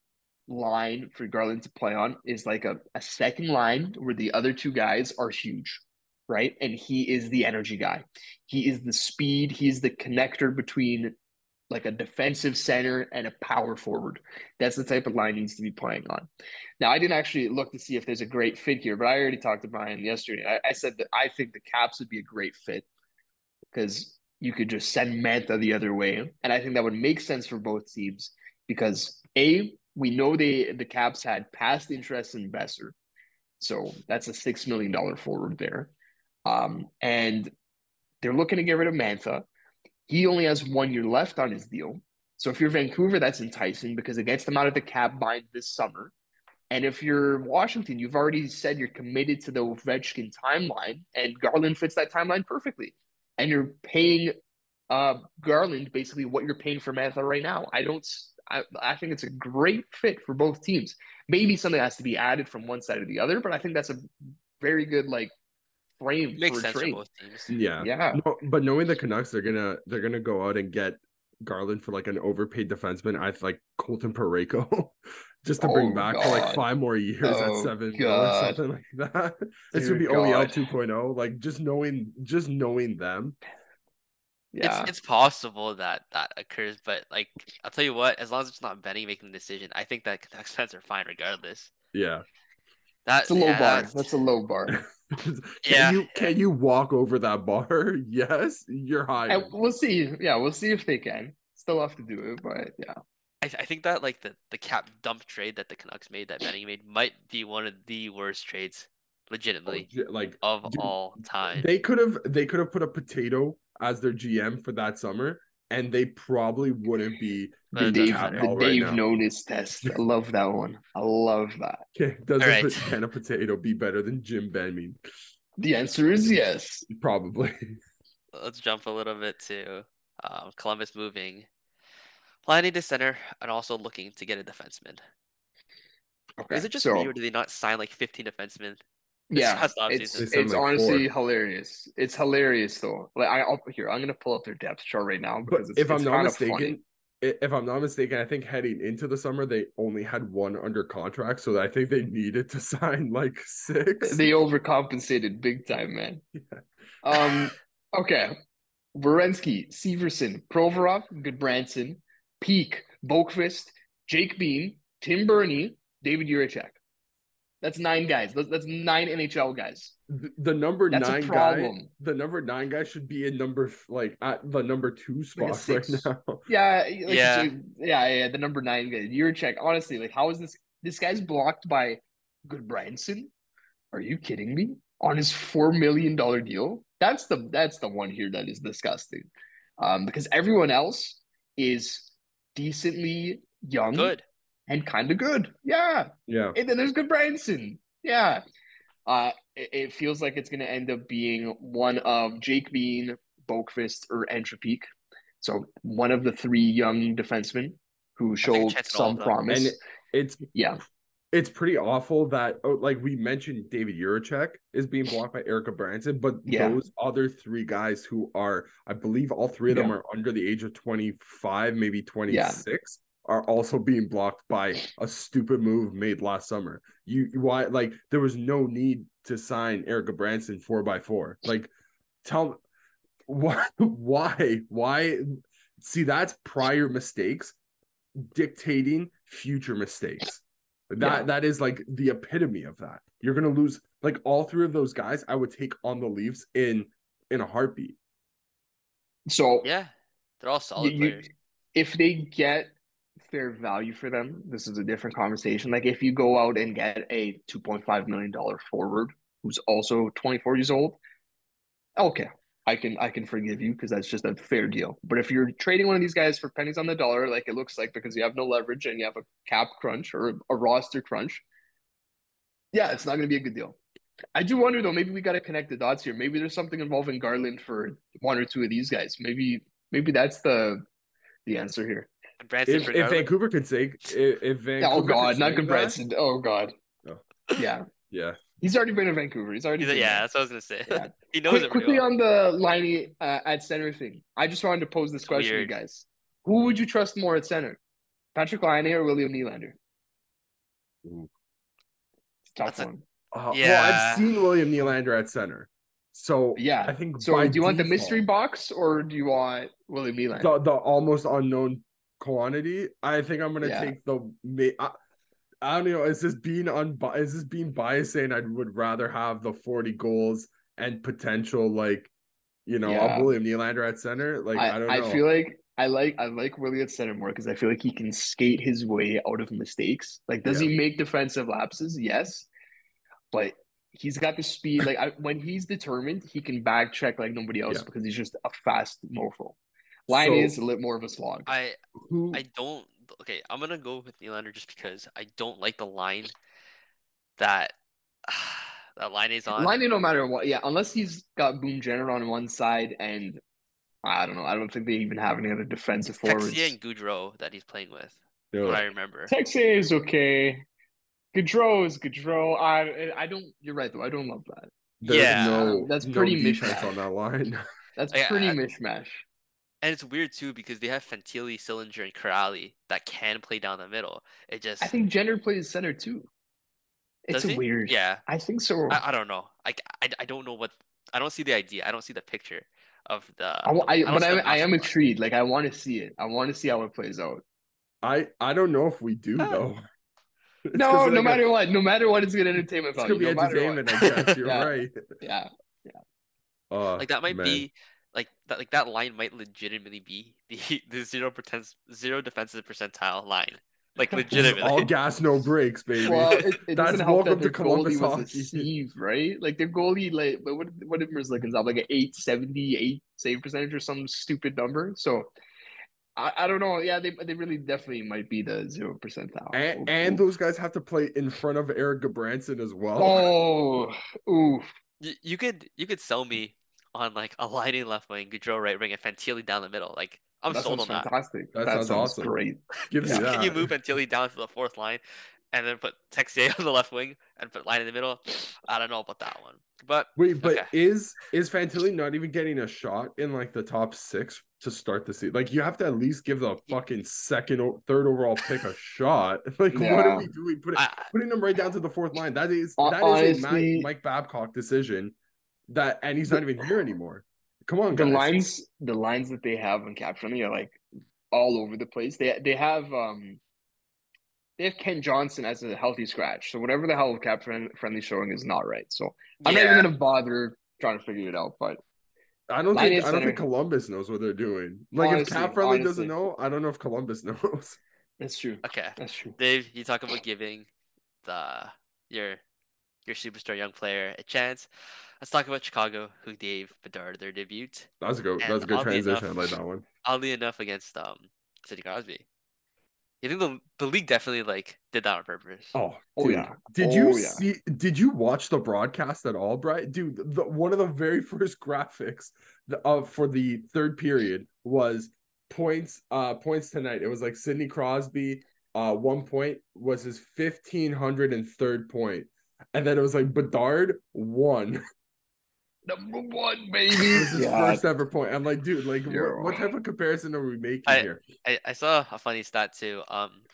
line for Garland to play on is like a second line where the other two guys are huge, right? And he is the energy guy. He is the speed, he's the connector between like a defensive center and a power forward. That's the type of line he needs to be playing on. Now, I didn't actually look to see if there's a great fit here, but I already talked to Brian yesterday. I said that I think the Caps would be a great fit because you could just send Mantha the other way. And I think that would make sense for both teams because we know the Caps had past interest in Besser. So that's a $6 million forward there. And they're looking to get rid of Mantha. He only has 1 year left on his deal. So if you're Vancouver, that's enticing because it gets them out of the cap bind this summer. And if you're Washington, you've already said you're committed to the Ovechkin timeline, and Garland fits that timeline perfectly. And you're paying Garland basically what you're paying for Mantha right now. I think it's a great fit for both teams. Maybe something has to be added from one side or the other, but I think that's a very good like frame Makes for a sense for trade. both teams. Yeah. Yeah. No, but knowing the Canucks, they're gonna go out and get Garland for like an overpaid defenseman. I like Colton Parayko just to bring Oh back for like God. 5 more years at Oh 7 mil or God. something like that. It's gonna Dear be OEL God. 2.0. Like just knowing them. Yeah. It's possible that that occurs, but like I'll tell you what, as long as it's not Benny making the decision, I think that Canucks fans are fine regardless. Yeah. It's a low bar. That's That's a low bar. Can yeah, you yeah. can you walk over that bar? Yes, you're And hired. we'll see. Yeah, we'll see if they can. Still have to do it, but yeah. I think that like the cap dump trade that the Canucks made that Benny made might be one of the worst trades, legitimately, Like, of dude, all time. they could have put a potato as their GM for that summer, and they probably wouldn't be But it being does cap better. The hell right Dave now. Notice test. I love that one. I love that. Okay, does All a right, can of potato be better than Jim Benning? The answer is yes. Probably. let's jump a little bit to Columbus moving, planning to center, and also looking to get a defenseman. Okay. Is it just me, So or do they not sign like 15 defensemen this yeah, past They offseason? send it's like honestly 4. hilarious. It's hilarious though. Like I'm gonna pull up their depth chart right now But because if I'm it's not kind of funny. mistaken, if I'm not mistaken, I think heading into the summer they only had 1 under contract, so I think they needed to sign like 6. They overcompensated big time, man. Yeah. Okay. Werenski, Severson, Provorov, Goodbranson, Peak, Boqvist, Jake Bean, Tim Burney, David Juracek. That's 9 guys. That's 9 NHL guys. The number That's a 9 guy, problem. the number 9 guy should be in like at the number 2 Like a spot right 6. now. Yeah, Yeah, yeah. The number 9 guy, Juracek. Honestly, like, how is this? This guy's blocked by Goodbranson. Are you kidding me? On his $4 million deal? That's the one here that is disgusting. Because everyone else is decently young good. and kind of good. Yeah. Yeah. And then there's good Branson. Yeah. It feels like it's going to end up being one of Jake Bean, Boqvist, or Entropique. So one of the three young defensemen who I take a show chance on all some of them. And promise. it's Yeah. it's pretty awful that like we mentioned David Juracek is being blocked by Erica Branson, but Yeah. those other three guys who are, I believe all three of them Yeah. are under the age of 25, maybe Yeah. 26, are also being blocked by a stupid move made last summer. Why, like, there was no need to sign Erica Branson 4x4. Like, tell why see, that's prior mistakes dictating future mistakes. Yeah. That is like the epitome of that. You're gonna lose like all three of those guys. I would take on the Leafs in a heartbeat. So Yeah, they're all solid you players. if they get fair value for them, this is a different conversation. Like if you go out and get a $2.5 million forward who's also 24 years old, okay, I can forgive you because that's just a fair deal. But if you're trading one of these guys for pennies on the dollar, like it looks like because you have no leverage and you have a cap crunch or a roster crunch, yeah, it's not going to be a good deal. I do wonder though, maybe we got to connect the dots here. Maybe there's something involving Garland for one or two of these guys. Maybe that's the answer here. And Branson for If Garland. Vancouver could say if Oh Vancouver could God, not say that, Branson. Oh God, oh, yeah, yeah. he's already been in Vancouver. He's already been Yeah, there. that's what I was gonna say. Yeah. He knows it pretty Quickly well. on the line at center thing. I just wanted to pose this It's question to you weird. guys. Who would you trust more at center? Patrick Laine or William Nylander? It's a tough That's a one. Well, I've yeah. seen William Nylander at center, so Yeah. I think So by do you want the mystery default, box or do you want William Nylander? the almost unknown quantity. I think I'm gonna Yeah. take the. I don't know. Is this being biased saying I would rather have the 40 goals and potential of Yeah. William Nylander at center? Like, I don't I feel know. like I like Willie at center more because I feel like he can skate his way out of mistakes. Like, does Yeah. he make defensive lapses? Yes, but he's got the speed. Like when he's determined, he can back check like nobody else Yeah. because he's just a fast mofo. Line So is a little more of a slog. I who I don't. Okay, I'm gonna go with Nylander just because I don't like the line that that line is on. Line no matter what. Yeah, unless he's got Boone Jenner on one side and I don't know. I don't think they even have any other defensive It's Texia forwards. and Goudreau that he's playing with, from what no, I remember. Texas is okay. Gaudreau is Gaudreau. I don't. You're right though. I don't love that. there's Yeah, That's no pretty defense on mishmash. that line. That's pretty I, mishmash. and it's weird too because they have Fantilli, Sillinger, and Corrali that can play down the middle. It I just think Jenner plays center too. It's does a he? weird. Yeah, I think so. I don't know. I don't know what I don't see the idea. I don't see the picture of I don't But see them I matching am up. intrigued. Like I want to see it. I want to see how it plays out. I don't know if we do Ah, though. It's because No, like no matter what, it's good entertainment it's gonna value. be No matter what. entertainment, I guess. You're Yeah, right. yeah, yeah. like that might Man. be like that line might legitimately be the 0% 0 defensive percentile line. Like This is all legitimately. gas, no brakes, baby. Well, it doesn't That's help that welcome to their goalie Columbus was a hockey. sieve, right? Like their goalie, like what did Merzlikins have? Like an 878 save percentage or some stupid number. So I don't know. Yeah, they really definitely might be the 0 percentile. And those guys have to play in front of Eric Gabranson as well. Oh, oof. You could sell me on like a lining left wing, Gaudreau right wing, and Fantilli down the middle. Like I'm That sold sounds on that. fantastic. That That sounds sounds awesome. great. Give me Yeah. Can you that. move Fantilli down to the fourth line and then put Texier on the left wing and put line in the middle? I don't know about that one. But Wait, but okay. is Fantilli not even getting a shot in like the top 6 to start the season? Like you have to at least give the fucking third overall pick a shot. Like what are Yeah. we doing? I Putting him right down to the fourth line. That is a Honestly, Mike Babcock decision. And he's not the, even here anymore. Come on, the guys. lines that they have on Cap Friendly are like all over the place. They have Ken Johnson as a healthy scratch. So whatever the hell Friendly showing is not right. So I'm not even yeah. gonna bother trying to figure it out. But line I is don't think center. Columbus knows what they're doing. Like if Cap Friendly doesn't Honestly, know, I don't know if Columbus knows. that's true. Okay. That's true. Dave, you talk about giving the your your superstar young player a chance. Let's talk about Chicago, who gave Bedard their debut. That was a And good transition. I like that one. oddly enough against Sidney Crosby. You think the league definitely like did that on purpose? Oh, Oh dude. yeah. Did you Oh yeah. see did you watch the broadcast at all, Brian? Dude, one of the very first graphics for the third period was points tonight. It was like Sidney Crosby 1 point was his 1503rd point. And then it was like Bedard won. Number one, It baby. was his Yeah. first ever point. I'm like, dude, like Yo. what type of comparison are we making I, here? I saw a funny stat too.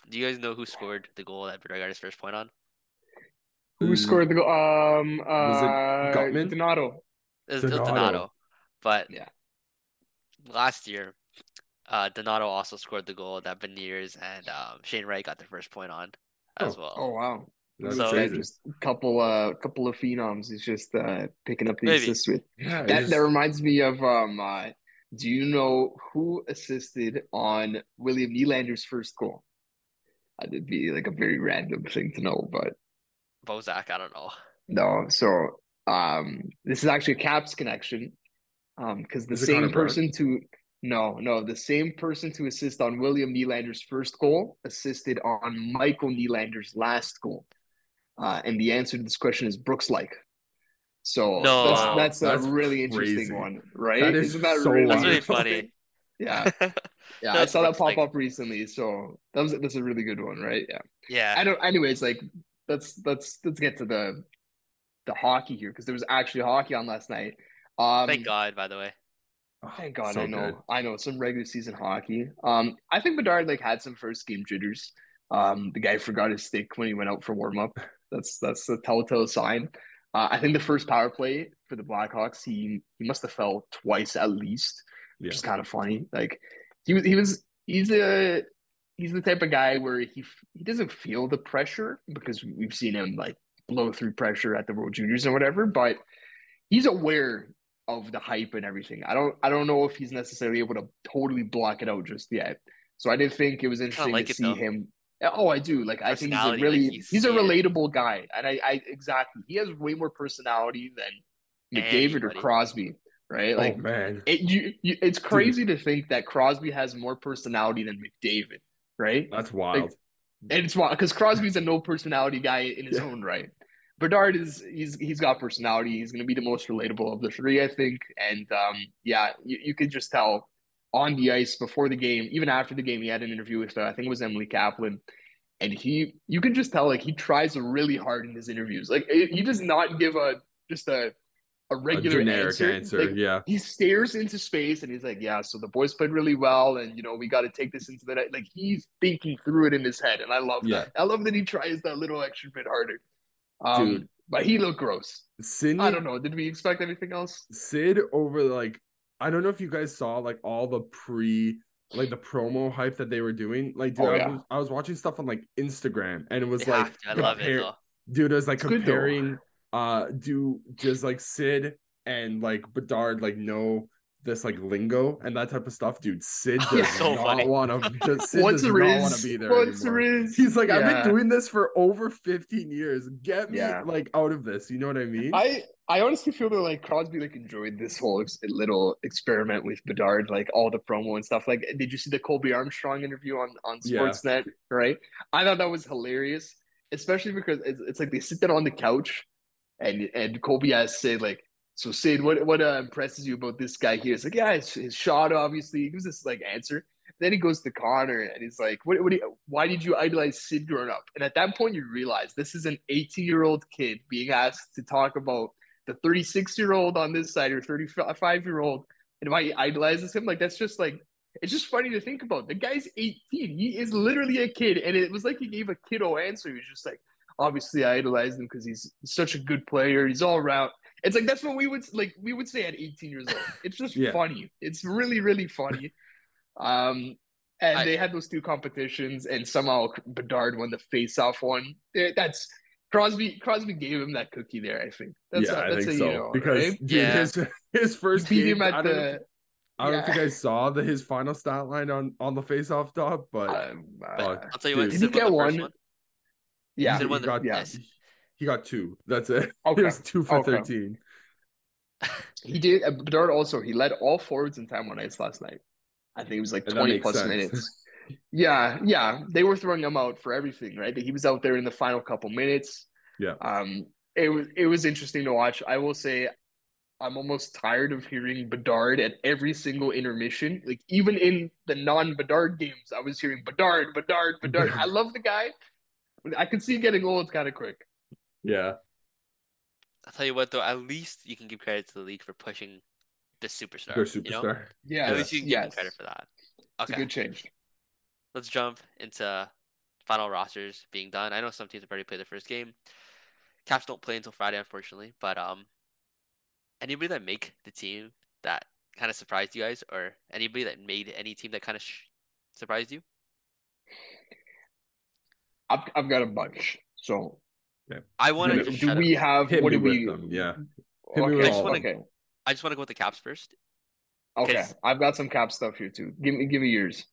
Do you guys know who scored the goal that Bedard got his first point on? Who scored the goal? Was it Gutman? Donato. It was Donato. Donato, but Yeah. last year, Donato also scored the goal that Beniers and Shane Wright got their first point on as Oh, well. Oh wow. that's So Yeah, crazy. just a couple of phenoms. He's just picking up the maybe assists with. Yeah, That reminds me of do you know who assisted on William Nylander's first goal? That'd be like a very random thing to know, but Bozak, I don't know. no. So this is actually a Caps connection. Because the is it Connor same Bedard? person to no, the same person to assist on William Nylander's first goal assisted on Michael Nylander's last goal. And the answer to this question is Brooks Like. So that's No, Wow, that's a that's really interesting crazy. one, right? That is Isn't that so really that's really wild. interesting? funny. Yeah, yeah. I That's saw that Brooks pop like up recently, so that's a really good one, right? Yeah. yeah. I don't. Anyways, like let's get to the hockey here because there was actually hockey on last night. Thank Um, God, by the way. Oh, Thank God, so good. I know some regular season hockey. I think Bedard like had some first game jitters. The guy forgot his stick when he went out for warm up. That's a telltale sign. I think the first power play for the Blackhawks, he must have fell twice at least, which Yeah. is kind of funny. Like he's the type of guy where he doesn't feel the pressure because we've seen him like blow through pressure at the World Juniors and whatever, but he's aware of the hype and everything. I don't know if he's necessarily able to totally block it out just yet. So I did think it was I kind of interesting to like it see though. him. Oh, I do. Like I think Personality, like you he's a see it. relatable guy. And I exactly he has way more personality than McDavid or Anybody. Crosby, right? Oh Like man. it's Dude, crazy to think that Crosby has more personality than McDavid, right? that's Like wild. and it's wild because Crosby's a no personality guy in his Yeah. own right. Bedard is he's got personality. He's going to be the most relatable of the three, I think. And yeah, you could just tell on the ice before the game, even after the game, he had an interview with I think it was Emily Kaplan, and you can just tell like he tries really hard in his interviews. Like he does not give just a A regular generic answer. answer. Like Yeah. he stares into space and he's like, "Yeah, so the boys played really well, and we got to take this into the night." Like he's thinking through it in his head, and I love Yeah. that. I love that he tries that little extra bit harder. Dude, But he looked gross. I Sidney don't know. Did we expect anything else? Sid over like I don't know if you guys saw like all the the promo hype that they were doing. Like, dude, Oh yeah, I was watching stuff on like Instagram and it They was like have to. I love it compare though. dude, it was like it's good though. comparing do does like Sid and like Bedard like know this like lingo and that type of stuff, dude. Sid Oh, does Yeah. so not funny. want to Sid What's does a not want to Riz? be there What's a anymore. Riz? He's like, I've been Yeah, doing this for over 15 years. Get me yeah. like out of this. You know what I mean? I honestly feel that like Crosby like enjoyed this whole little experiment with Bedard, like all the promo and stuff. Like, did you see the Colby Armstrong interview on Yeah. Sportsnet? Right, I thought that was hilarious, especially because it's like they sit there on the couch and Colby asks Sid like, "So Sid, what impresses you about this guy here?" It's like, "Yeah, his shot, obviously." He gives this like answer. Then he goes to Connor and he's like, why did you idolize Sid growing up?" And at that point, you realize this is an 18-year-old kid being asked to talk about the 36-year-old on this side or 35-year-old and why he idolizes him. Like, that's just like, it's just funny to think about. The guy's 18. He is literally a kid. And it was like he gave a kiddo answer. He was just like, obviously I idolize him because he's such a good player. He's all around. It's like that's what we would say at 18 years old. It's just Yeah. funny. It's really, really funny. And I they had those two competitions, and somehow Bedard won the face-off one. That's Crosby. Crosby gave him that cookie there. I think Yeah, I that's think a so. Because right. dude, yeah. his He first beat him game, at the I don't know if you yeah. guys saw his final stat line on the face-off top, but But oh I'll tell you what, did he dude, Sid won get the first one? one. Yeah. Sid he won the got yes. he got two. That's it. He Okay. was 2 for Okay. 13. He did. Bedard also he led all forwards in time on ice last night. I think it was like And that 20 makes plus sense. minutes. Yeah. They were throwing him out for everything, right? He was out there in the final couple minutes. Yeah. It was interesting to watch. I will say I'm almost tired of hearing Bedard at every single intermission. Like even in the non-Bedard games, I was hearing Bedard, Bedard, Bedard. I love the guy, but I could see it getting old kind of quick. Yeah. I'll tell you what, though, at least you can give credit to the league for pushing this superstar. Their You know, superstar. at least Yes, you can give them credit yes. for that. It's a Okay, good change. let's jump into final rosters being done. I know some teams have already played their first game. Caps don't play until Friday, unfortunately. But anybody that make the team that kind of surprised you guys, or anybody that made any team that kind of surprised you? I've got a bunch. So Yeah. I want to Hit, just do shut up. we have hit what me do with we them. Yeah. Hit me with okay, just all of wanna- them. okay. I just want to go with the Caps first Okay. because I've got some cap stuff here too. Give me yours.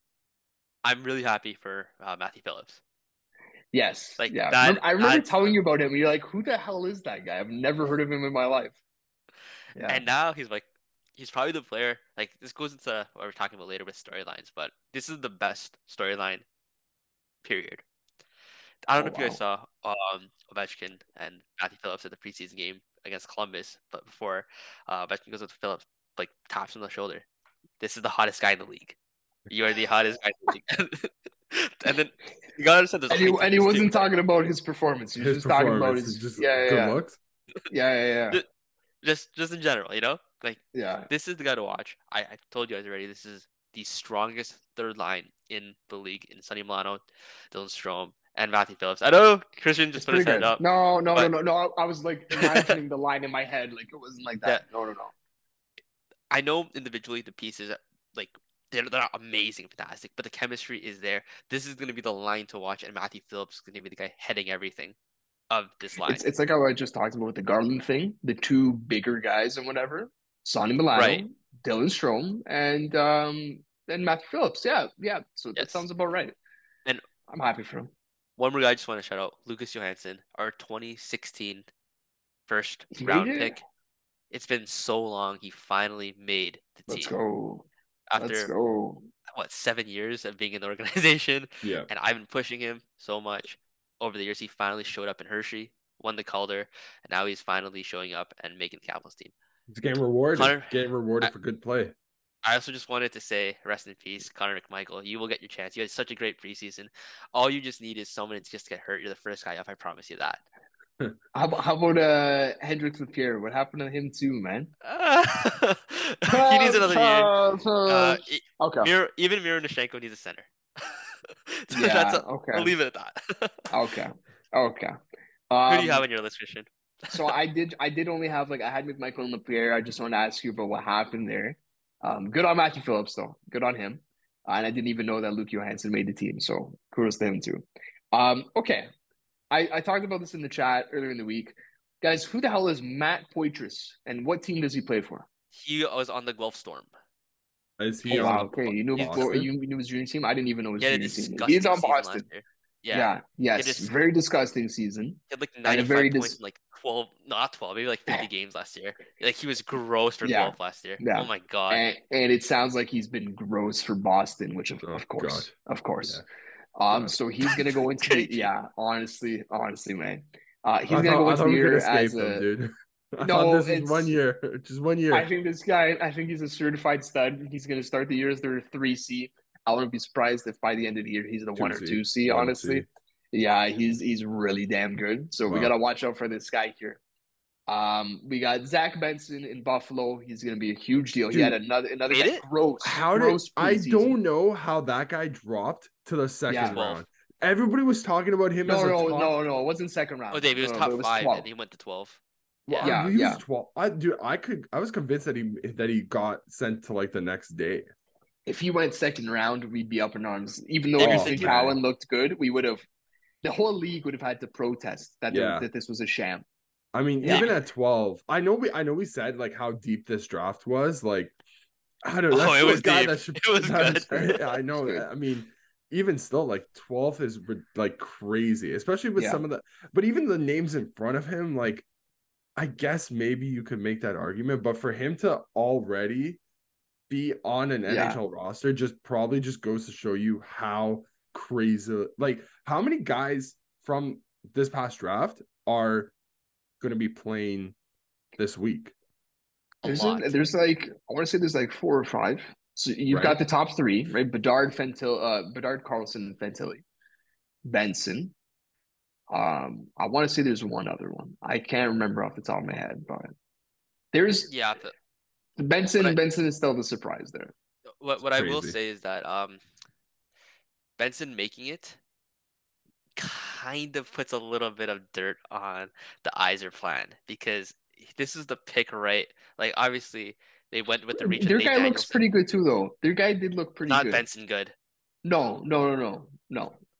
I'm really happy for Matthew Phillips. Yes. Like Yeah. that. I remember That's telling you about him. You're like, who the hell is that guy? I've never heard of him in my life. Yeah. and now he's probably the player. Like this goes into what we're talking about later with storylines, but this is the best storyline. Period. I don't Oh know if you guys wow. saw Ovechkin and Matthew Phillips at the preseason game against Columbus, but before Ovechkin goes up to Phillips, like taps him on the shoulder. This is the hottest guy in the league. You are the hottest guy in the league. And then you gotta understand there's a height And he difference too. wasn't talking about his performance. He was His just talking about performance is his just yeah, good yeah, looks. yeah. Just in general, you know? Like Yeah. this is the guy to watch. I told you guys already, this is the strongest third line in the league in Sonny Milano, Dylan Strome, and Matthew Phillips. I know Christian It's just put pretty his head good. up, No. but I was like imagining the line in my head. Like it wasn't like yeah, that. No. I know individually the pieces like they're not amazing, fantastic, but the chemistry is there. This is gonna be the line to watch, and Matthew Phillips is gonna be the guy heading everything of this line. It's like how I just talked about with the Garland thing. The two bigger guys and whatever. Sonny Right. Milano, Dylan Strome, and Matthew Phillips. Yeah. So that Yes. sounds about right. And I'm happy for him. one more guy I just want to shout out, Lucas Johansson, our 2016 first He made round it. pick. It's been so long. He finally made the Let's team go. Let's after go. what 7 years of being in the organization. Yeah. And I've been pushing him so much over the years. He finally showed up in Hershey, won the Calder, and now he's finally showing up and making the Capitals team. It's getting rewarded. Connor, Getting rewarded for good play. I also just wanted to say, rest in peace, Connor McMichael. You will get your chance. You had such a great preseason. All you just need is someone to just get hurt. You're the first guy up. I promise you that. How about Hendricks Lapierre? What happened to him too, man? He needs another year. Okay. Even Miro Nishenko needs a center. So Yeah. we'll Okay. leave it at that. Okay. Who do you have on your list, Christian? So I did only have I had McMichael and Lapierre. I just want to ask you about what happened there. Good on Matthew Phillips though. Good on him. And I didn't even know that Luke Johansson made the team. So kudos to him too. Okay. I talked about this in the chat earlier in the week. Guys, who the hell is Matt Poitras and what team does he play for? He was on the Guelph Storm. Is he Oh, on wow. Okay. You knew his junior team? I didn't even know his He had a junior team. disgusting He's on season Boston. last year. Yeah. Yes. He Very disgusting season. had like And a 95 very points in like 12, not 12, maybe like 50 games last year. Like he was gross for Yeah. Guelph last year. Yeah. Oh my God. And it sounds like he's been gross for Boston, which of Oh, course. God. Of course. God. So he's gonna go into Crazy. honestly, man. He's I gonna go thought into the we could year escape as him, a dude. I no, thought this was it's 1 year. Just 1 year. I think he's a certified stud. He's gonna start the year as their 3C. I wouldn't be surprised if by the end of the year he's the 1 or 2C. 2C, honestly. Yeah, he's really damn good. So we Wow. gotta watch out for this guy here. We got Zach Benson in Buffalo. He's gonna be a huge deal. He Dude, had another made guy, it? gross. How did I don't know how that guy dropped to the second Yeah. round. Everybody was talking about him as a top. No. It wasn't second round. Oh, Dave, he was No, top but it was 5 12. and he went to 12. Well, Yeah. he was 12. I was convinced that he got sent to like the next day. If he went second round, we'd be up in arms. Even though Maybe Ethan thinking- Cowan looked good, the whole league would have had to protest that that this was a sham. I mean, Yeah. even at 12, I know we said like how deep this draft was. Like, I don't know. That's it still was a guy deep. that should. It was good. I know. Good. I mean, even still, like 12th is like crazy, especially with some of the. But even the names in front of him, like, I guess maybe you could make that argument. But for him to already be on an Yeah. NHL roster just probably just goes to show you how crazy, like how many guys from this past draft are going to be playing this week, A lot. There's like I want to say there's like 4 or 5. So you've got right? the top three, right? Bedard, Carlson, Fantilli, Benson. I want to say there's one other one. I can't remember off the top of my head, but there's Yeah, what Benson. Benson is still the surprise there. I will Crazy. say is that Benson making it kind of puts a little bit of dirt on the Iser plan because this is the pick, right? Like obviously they went with the reach of Their Nate guy looks Danielson. pretty good too, though. Their guy did look It's pretty not good. Benson good. No.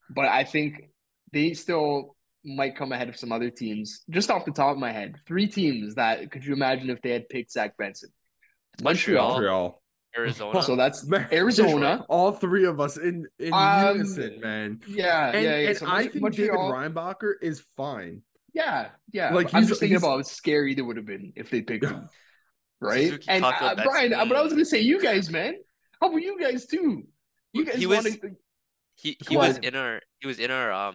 But I think they still might come ahead of some other teams. Just off the top of my head, 3 teams that could you imagine if they had picked Zach Benson? It's Montreal, Montreal. Montreal. Arizona, So that's Man, Detroit. Arizona. all three of us in Um, unison, man. yeah. And So I think David Montreal. Reinbacher is fine. Yeah. Like But I'm just thinking he's about how scary they would have been if they picked him, right? Suzuki, And Caulfield, Benson. Brian, but I was gonna say you guys, man. How about you guys too? You He guys want was to he go was ahead. in our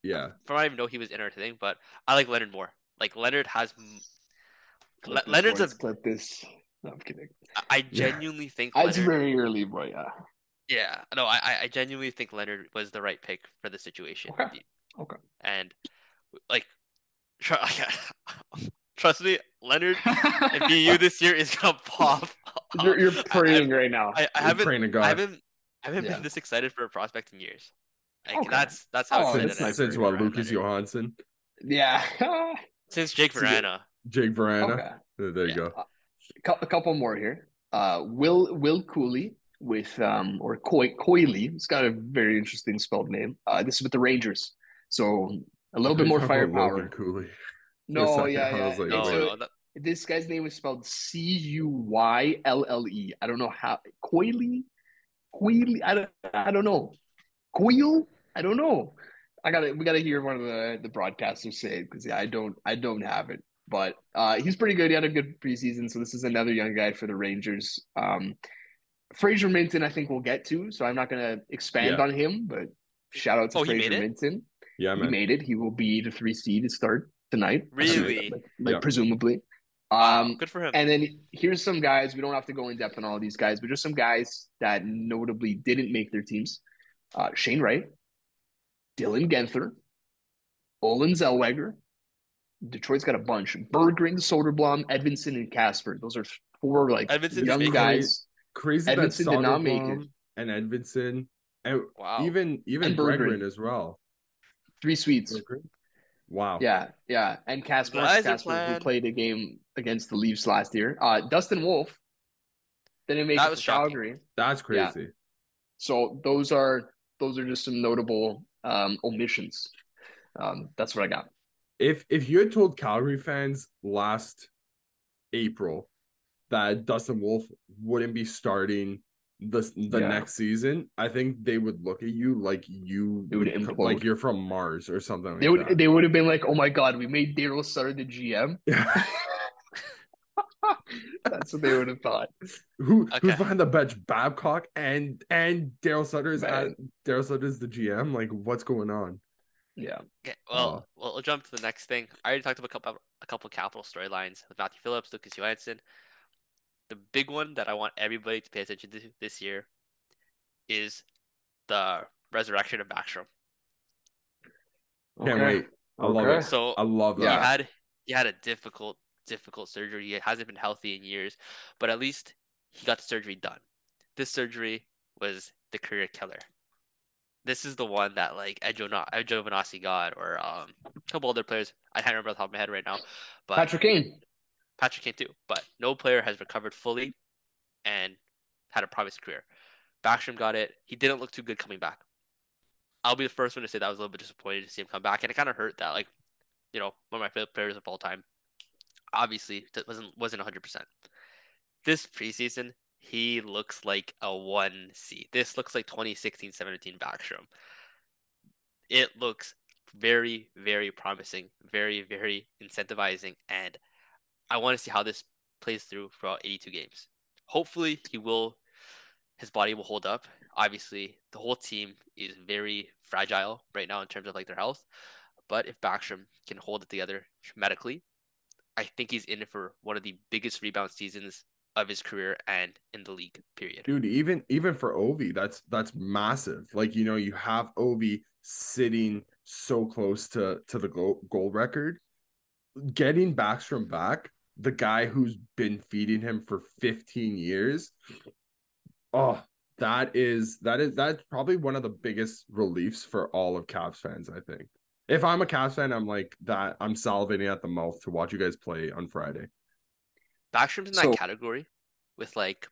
yeah. from I even know he was in our thing, but I like Leonard more. Like Leonard has Clip this, Leonard's a boys. Clip this. No, I'm kidding. I Yeah. genuinely think It's Leonard. very early, but yeah. Yeah, no, I genuinely think Leonard was the right pick for the situation. Okay. Okay. And like, trust me, Leonard and BU this year is gonna pop. You're I, praying right now. I You're praying to God. I haven't Yeah. been this excited for a prospect in years. Like Okay. that's how Oh, excited that's I am nice for, of Since you. what, for Lucas Leonard. Johansson, Yeah. Since Jake It's a good. Verana. Jake Verana. Okay. There you Yeah. go. A couple more here. Will Cooley with or Coyley. It's got a very interesting spelled name. This is with the Rangers, so a I little thought bit you were more talking about Logan firepower. Cooley for a No, second. yeah, I yeah. was like, It's No, wait. a no, that, this guy's name is spelled Cuylle. I don't know how Coyley. Coyley. I don't know. Coyle. I don't know. We gotta hear one of the broadcasters say it because yeah, I don't have it. But he's pretty good. He had a good preseason, so this is another young guy for the Rangers. Fraser Minton, I think we'll get to, so I'm not gonna expand Yeah. on him, but shout out to oh, he made Fraser it? Minton. Yeah, He man. made it. He will be the 3 seed to start tonight, Really? Yeah. presumably. Wow, good for him. And then here's some guys. We don't have to go in depth on all these guys, but just some guys that notably didn't make their teams. Shane Wright, Dylan Genther, Olin Zellweger. Detroit's got a bunch. Berggren, Soderblom, Edvinson, and Casper. Those are 4 like Edmondson didn't young make it. guys. Crazy that Edvinson did not make it. Soderblom and Edvinson and Wow. even And Bregren Berggren. as well. 3 sweets. Wow. Yeah. And Casper, The Marcus Iser Casper, who plan. played a game against the Leafs last year. Dustin Wolf didn't make That it was for shocking. Calgary. That's Yeah. crazy. So those are just some notable omissions. That's what I got. If you had told Calgary fans last April that Dustin Wolf wouldn't be starting the Yeah. next season, I think they would look at you like It would implode. like you're from Mars or something They like would that. they would have been like, oh my god, we made Daryl Sutter the GM. Yeah. That's what they would have thought. Who's Okay. behind the bench? Babcock and Daryl Sutter's Man. Daryl Sutter's the GM. Like, what's going on? Yeah. Okay, well, we'll jump to the next thing. I already talked about a couple capital storylines with Matthew Phillips, Lucas Johansson. The big one that I want everybody to pay attention to this year is the resurrection of Backstrom. Can't wait. I love Okay. it. So I love that. he had a difficult surgery. He hasn't been healthy in years, but at least he got the surgery done. This surgery was the career killer. This is the one that like Edjo Vanassi got, or a couple other players. I can't remember off the top of my head right now, but Patrick Kane too. But no player has recovered fully and had a promising career. Backstrom got it. He didn't look too good coming back. I'll be the first one to say that I was a little bit disappointed to see him come back, and it kind of hurt that like, one of my favorite players of all time, obviously wasn't 100%. This preseason, he looks like a 1C. This looks like 2016-17 Backstrom. It looks very, very promising, very, very incentivizing, and I want to see how this plays through throughout 82 games. hopefully his body will hold up. Obviously, the whole team is very fragile right now in terms of like their health. But if Backstrom can hold it together medically, I think he's in it for one of the biggest rebound seasons of his career and in the league, period. Dude, even for Ovi, that's massive. Like, you have Ovi sitting so close to the goal record. Getting Backstrom back, the guy who's been feeding him for 15 years. Oh, that's probably one of the biggest reliefs for all of Caps fans, I think. If I'm a Caps fan, I'm like that. I'm salivating at the mouth to watch you guys play on Friday. Backstrom's in that category with like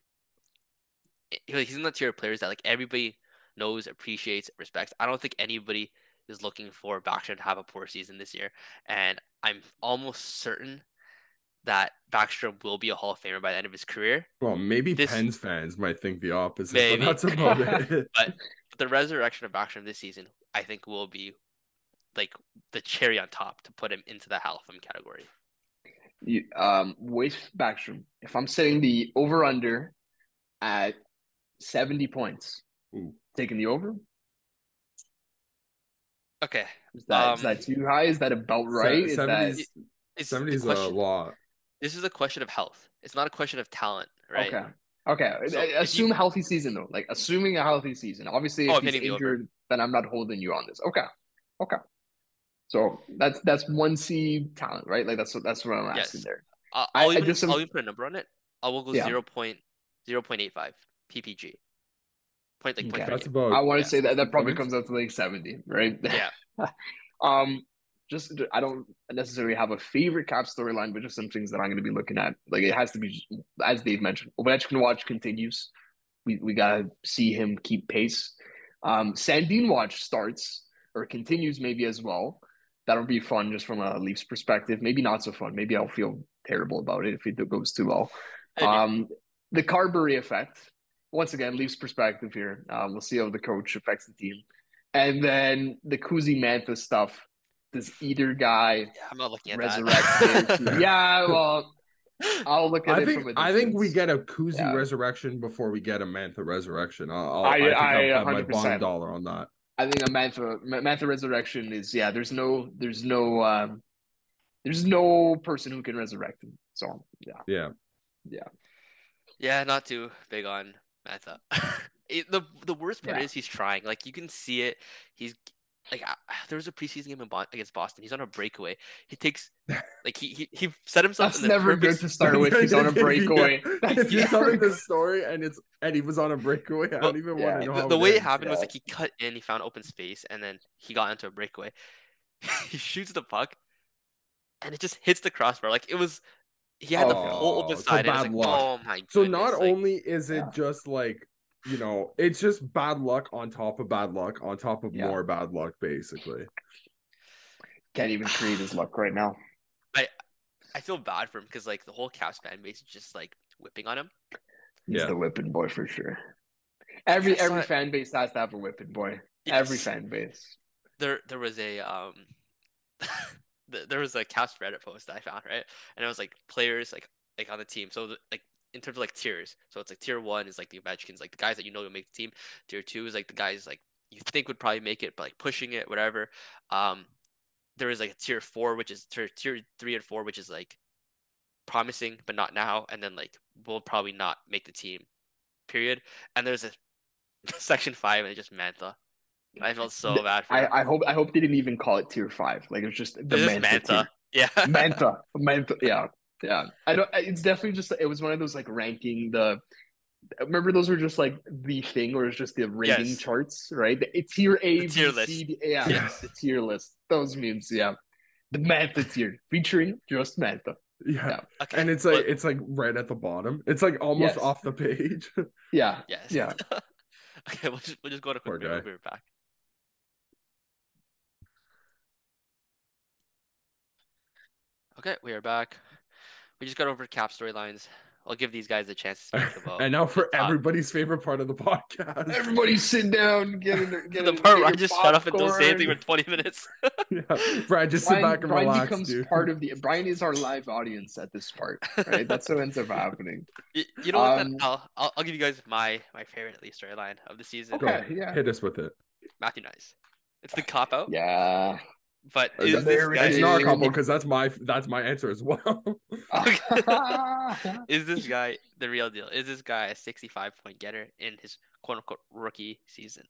he's in the tier of players that like everybody knows, appreciates, respects. I don't think anybody is looking for Backstrom to have a poor season this year, and I'm almost certain that Backstrom will be a Hall of Famer by the end of his career. Well, maybe Pens fans might think the opposite, maybe. but that's about it. But the resurrection of Backstrom this season, I think, will be like the cherry on top to put him into the Hall of Fame category. With Backstrom, if I'm setting the over-under at 70 points, taking the over? Okay. Is that too high? Is that about right? 70 is a lot. This is a question of health. It's not a question of talent, right? Okay. So assume a healthy season though. Like assuming a healthy season. Obviously, if he's injured, then I'm not holding you on this. Okay. So that's 1C talent, right? Like that's what I'm asking there. I'll even put a number on it. I will go 0.0.85 PPG. That's about. I want to say that probably comes out to like 70, right? Yeah. Just I don't necessarily have a favorite Cap storyline, but just some things that I'm going to be looking at. Like it has to be, as Dave mentioned, Ovechkin watch continues. We gotta see him keep pace. Sandin watch starts or continues maybe as well. That'll be fun just from a Leafs perspective. Maybe not so fun. Maybe I'll feel terrible about it if it goes too well. The Carberry effect. Once again, Leafs perspective here. We'll see how the coach affects the team. And then the Kuzi Mantha stuff. Does either guy I'm not looking at resurrect him? Yeah, well, I'll look at it from a distance. I think we get a Kuzi resurrection before we get a Mantha resurrection. I think I'll bet my bottom dollar on that. I think a Mantha resurrection is there's no person who can resurrect him. So yeah, not too big on Mantha. The worst part is he's trying. Like you can see it. He's like there was a preseason game against Boston. He's on a breakaway. He takes like he set himself. That's in the never good to start with. He's on a breakaway. If you're telling this story and he was on a breakaway, I don't even want to know. The way it happened was like he cut in, he found open space, and then he got into a breakaway. He shoots the puck, and it just hits the crossbar. Like it was. He had the whole open side. Bad luck. Oh my goodness. So not only is it just like. It's just bad luck on top of bad luck on top of more bad luck, basically. Can't even create his luck right now. I feel bad for him because like the whole Caps fan base is just like whipping on him. He's the whipping boy for sure. Every fan base has to have a whipping boy. Yes. Every fan base. There was a there was a Caps Reddit post that I found, right? And it was like players like on the team. So like in terms of like tiers, so it's like tier 1 is like the Ovechkins, like the guys that will make the team. Tier 2 is like the guys like you think would probably make it, but like pushing it, whatever. There is like a tier 4, which is tier 3 and 4, which is like promising but not now, and then like will probably not make the team, period. And there's a section 5 and it's just Mantha. I felt so bad for him. I hope they didn't even call it tier 5. Like it's just the Mantha. Yeah. Mantha. Yeah. Yeah, I don't. It's definitely just. It was one of those like ranking the. Remember, those were just like the thing, or it's just the rating charts, right? It's tier A, tier B, list. C, the tier list. Those memes, the Mantha tier featuring just Mantha. Yeah. Okay. And it's like right at the bottom. It's like almost off the page. Yeah. Yes. Yeah. Okay, we'll just go to a quick break. We'll be right back. Okay, we are back. We just got over Cap storylines. I'll give these guys a chance to speak about And now the for top. everybody's favorite part of the podcast. Everybody sit down, get The part where I your just shut up and don't say anything popcorn. for 20 minutes. Yeah, Brian, just sit back and Brian relax, becomes dude. part of the Brian is our live audience at this part, right? That's what ends up happening. You know what? Then I'll give you guys my favorite Leaf storyline of the season. Okay, yeah. Hit us with it. Matthew Nice. It's the cop out. Yeah. But is this guy? It's not a couple because that's my answer as well. Is this guy the real deal? Is this guy a 65-point getter in his quote unquote rookie season?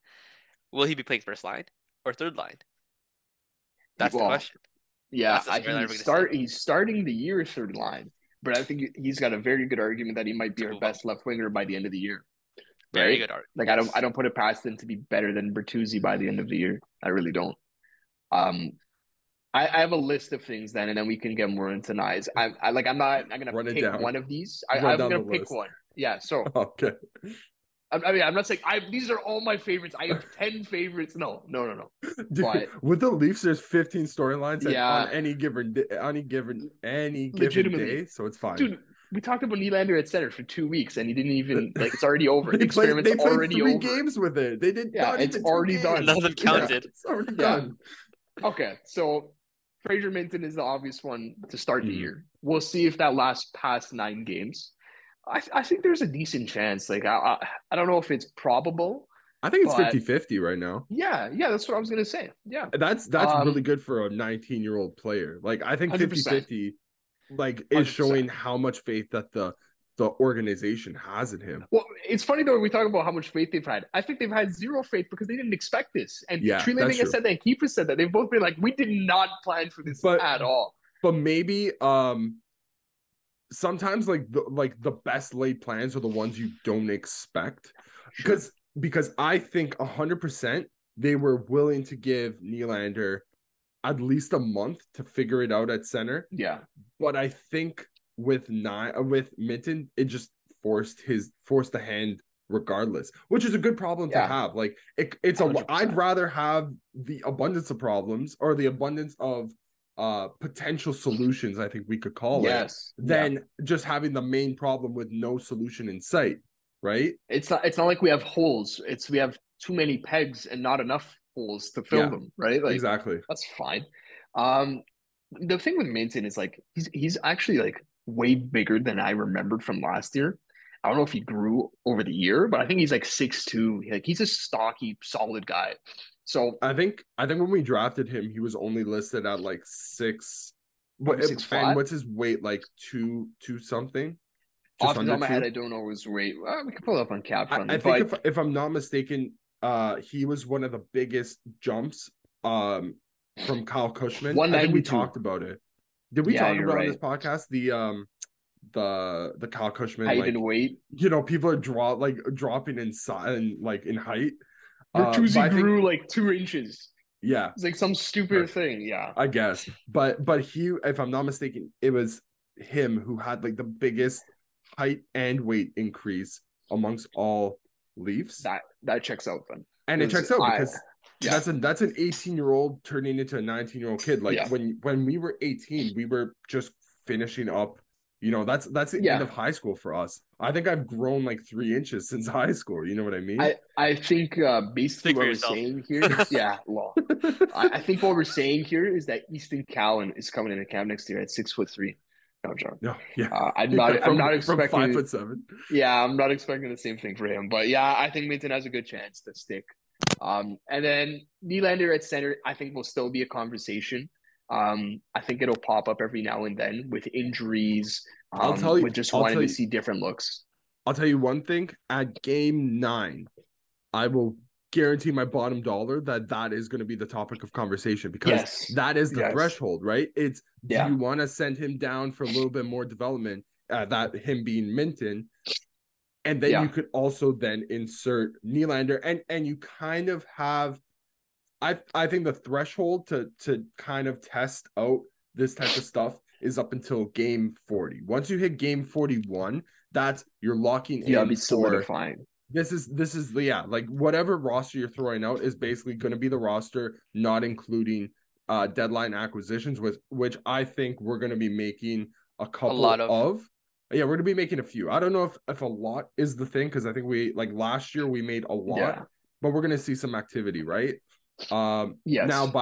Will he be playing first line or third line? That's the question. Yeah, That's the I think he's starting the year third line, but I think he's got a very good argument that he might be our best left winger by the end of the year. Very Right? good argument. Like I don't put it past him to be better than Bertuzzi by the end of the year. I really don't. I have a list of things then, and then we can get more into Nice. I'm gonna pick one of these. I'm gonna pick one. Yeah. So okay. I mean, I'm not saying these are all my favorites. I have 10 favorites. No. Dude, but with the Leafs, there's 15 storylines on any given day, so it's fine. Dude, we talked about Nylander at center for 2 weeks, and he didn't even it's already over. They played already 3 over. games with it. They did. Yeah, it's already done. None of them counted. Yeah, it's already done. Okay, so Fraser Minton is the obvious one to start the year. We'll see if that lasts past 9 games. I think there's a decent chance. Like I don't know if it's probable. I think it's 50-50 right now. Yeah, that's what I was gonna say. Yeah. That's really good for a 19-year-old player. Like I think 50-50 is showing how much faith that the organization has in him. Well, it's funny though, we talk about how much faith they've had. I think they've had zero faith because they didn't expect this. And Treliving has said that, and Kiefer said that. They've both been like, we did not plan for this at all. But maybe sometimes the best laid plans are the ones you don't expect. Because I think 100% they were willing to give Nylander at least a month to figure it out at center. Yeah. But I think with Minton, it just forced the hand regardless, which is a good problem to have. Like I'd rather have the abundance of problems or the abundance of potential solutions, I think we could call it, than just having the main problem with no solution in sight. Right? It's not like we have holes. We have too many pegs and not enough holes to fill them, right? Like exactly. That's fine. The thing with Minton is like he's actually like way bigger than I remembered from last year. I don't know if he grew over the year, but I think he's like 6'2". Like he's a stocky, solid guy. So I think when we drafted him, he was only listed at like 6. And what's his weight? Like 2 something? Off the top of my head, I don't know his weight. We can pull it up on Cap. I think if I'm not mistaken, he was one of the biggest jumps from Kyle Cushman. I think we talked about it. Did we talk about on this podcast the Kyle Cushman height and weight? You know, people are dropping in size and like in height. Bertuzzi grew like 2 inches. Yeah, it's like some stupid thing. Yeah, I guess. But he, if I'm not mistaken, it was him who had like the biggest height and weight increase amongst all Leafs. That checks out then. And it checks out because that's an 18-year-old turning into a 19-year-old kid. Like when we were 18, we were just finishing up. You know, that's the end of high school for us. I think I've grown like 3 inches since high school. You know what I mean? I think basically what we're saying here is, I think what we're saying here is that Easton Cowan is coming into camp next year at 6'3". No, John. No, yeah. I'm not expecting from 5'7". Yeah, I'm not expecting the same thing for him. But yeah, I think Minton has a good chance to stick. And then Nylander at center, I think will still be a conversation. I think it'll pop up every now and then with injuries. I'll tell you, with just wanting to see different looks. I'll tell you one thing. At game 9, I will guarantee my bottom dollar that is going to be the topic of conversation because that is the threshold, right? It's do you want to send him down for a little bit more development, that him being Minton, and then you could also then insert Nylander, and you kind of have, I think the threshold to kind of test out this type of stuff is up until game 40. Once you hit game 41, that's you're locking in. Yeah, be solidifying. This is like whatever roster you're throwing out is basically going to be the roster, not including deadline acquisitions, which I think we're going to be making a couple of. Yeah, we're gonna be making a few. I don't know if a lot is the thing, because I think we like last year we made a lot, Yeah. but we're gonna see some activity, right? Yes. Now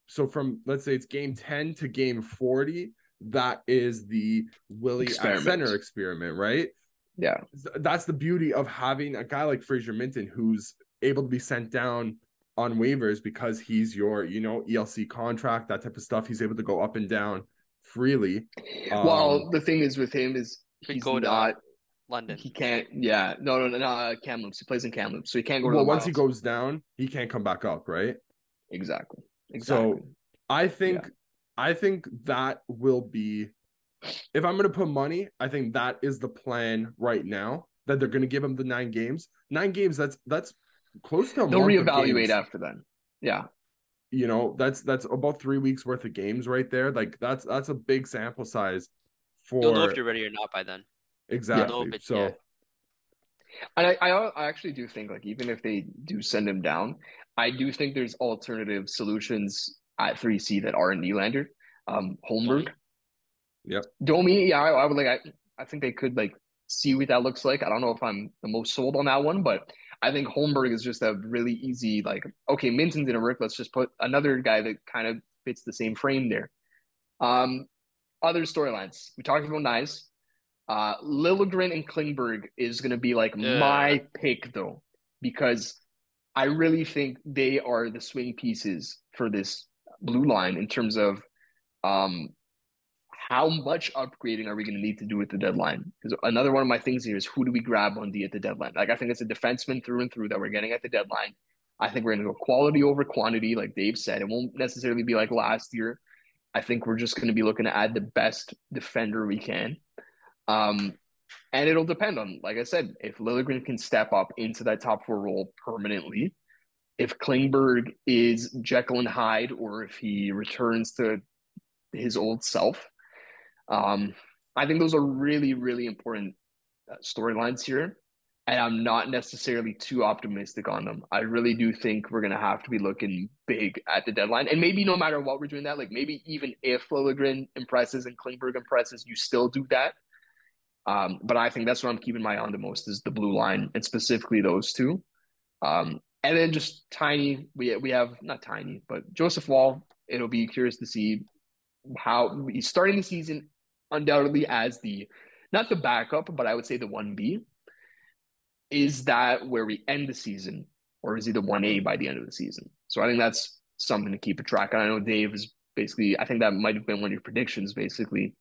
so from, let's say it's game 10 to game 40, that is the Willie at center experiment, right? Yeah. That's the beauty of having a guy like Fraser Minton who's able to be sent down on waivers, because he's your, ELC contract, that type of stuff. He's able to go up and down freely. Well, the thing is with him is Could he's go to not. London. He can't. Yeah. No. Kamloops. He plays in Kamloops, so he can't go to Well, the once Wilds. he goes down, he can't come back up, right? Exactly. So I think that will be, if I'm going to put money, I think that is the plan right now, that they're going to give him the 9 games. 9 games, that's close to a They'll month reevaluate of games. after then. Yeah. That's about 3 weeks worth of games right there. Like that's a big sample size for. You'll know if you're ready or not by then. Exactly. So and I actually do think, like, even if they do send him down, I do think there's alternative solutions at 3C that aren't Nylander. Holmberg. Yep. Domi, yeah, I would I think they could like see what that looks like. I don't know if I'm the most sold on that one, but I think Holmberg is just a really easy, like, okay, Minton's gonna work. Let's just put another guy that kind of fits the same frame there. Other storylines. We talked about Nyes. Liljegren and Klingberg is going to be like my pick, though, because I really think they are the swing pieces for this blue line in terms of how much upgrading are we going to need to do at the deadline? Because another one of my things here is, who do we grab on D at the deadline? Like, I think it's a defenseman through and through that we're getting at the deadline. I think we're going to go quality over quantity, like Dave said. It won't necessarily be like last year. I think we're just going to be looking to add the best defender we can. And it'll depend on, like I said, if Liljegren can step up into that top 4 role permanently, if Klingberg is Jekyll and Hyde, or if he returns to his old self. I think those are really, really important storylines here. And I'm not necessarily too optimistic on them. I really do think we're going to have to be looking big at the deadline. And maybe no matter what we're doing that, like maybe even if Liljegren impresses and Klingberg impresses, you still do that. But I think that's what I'm keeping my eye on the most, is the blue line, and specifically those two. And then just tiny, we have not tiny, but Joseph Wall. It'll be curious to see how he's starting the season, undoubtedly as not the backup, but I would say the 1B. Is that where we end the season, or is he the 1A by the end of the season? So I think that's something to keep a track on. I know Dave is basically, I think that might have been one of your predictions, basically.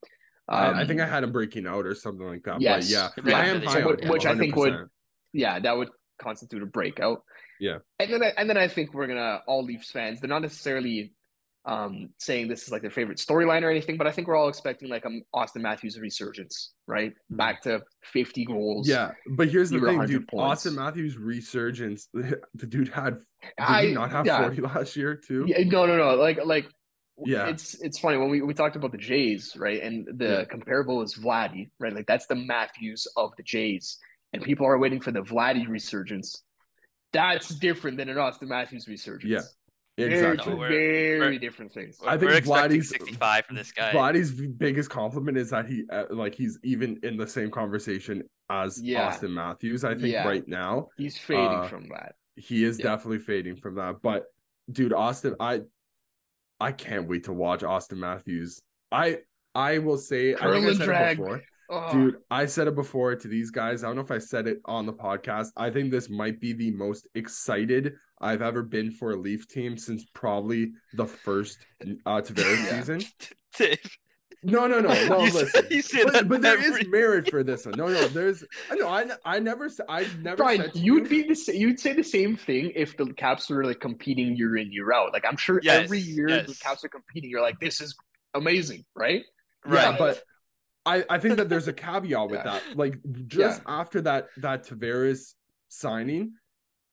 I think I had him breaking out or something like that. Yes, but yeah, I am high on him, which I think would, 100%. That would constitute a breakout. Yeah, and then I think we're gonna, all Leafs fans, they're not necessarily saying this is like their favorite storyline or anything, but I think we're all expecting like Austin Matthews resurgence, right? Back to 50 goals. Yeah, but here's the thing, dude. Points. Austin Matthews resurgence. The dude did he not have 40 last year too? Yeah, no. Like yeah, it's funny when we talked about the Jays, right? And the comparable is Vladdy, right? Like that's the Matthews of the Jays, and people are waiting for the Vladdy resurgence. That's different than an Austin Matthews resurgence. Yeah. Exactly. Very different things. I think we're expecting Vladdy's 65 from this guy. Vladdy's biggest compliment is that he's even in the same conversation as Austin Matthews. I think right now he's fading from that. He is definitely fading from that. But dude, Austin, I can't wait to watch Austin Matthews. I will say, I think I said it before. Dude, I said it before to these guys. I don't know if I said it on the podcast. I think this might be the most excited I've ever been for a Leaf team since probably the first Tavares season. No. Listen, but there is merit for this one. No, there's. I never Brian, said you'd say the same thing if the Caps were like competing year in, year out. Like I'm sure every year the Caps are competing, you're like, this is amazing, right? Yeah, but I think that there's a caveat with that. Like just after that Tavares signing,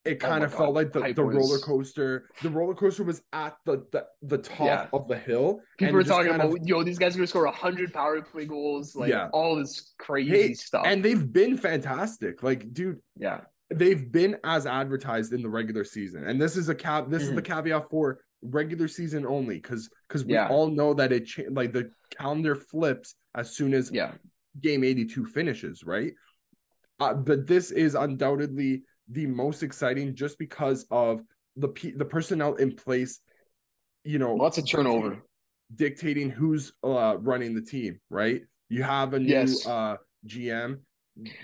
it kind of felt like the roller coaster. The roller coaster was at the top of the hill. People were talking about, these guys are going to score 100 power play goals, like all this crazy stuff. And they've been fantastic. Like, dude, they've been as advertised in the regular season. And this is the caveat for regular season only, because we all know that like the calendar flips as soon as game 82 finishes, right? But this is undoubtedly the most exciting just because of the personnel in place, Lots of turnover. dictating who's running the team, right? You have a new Yes. GM.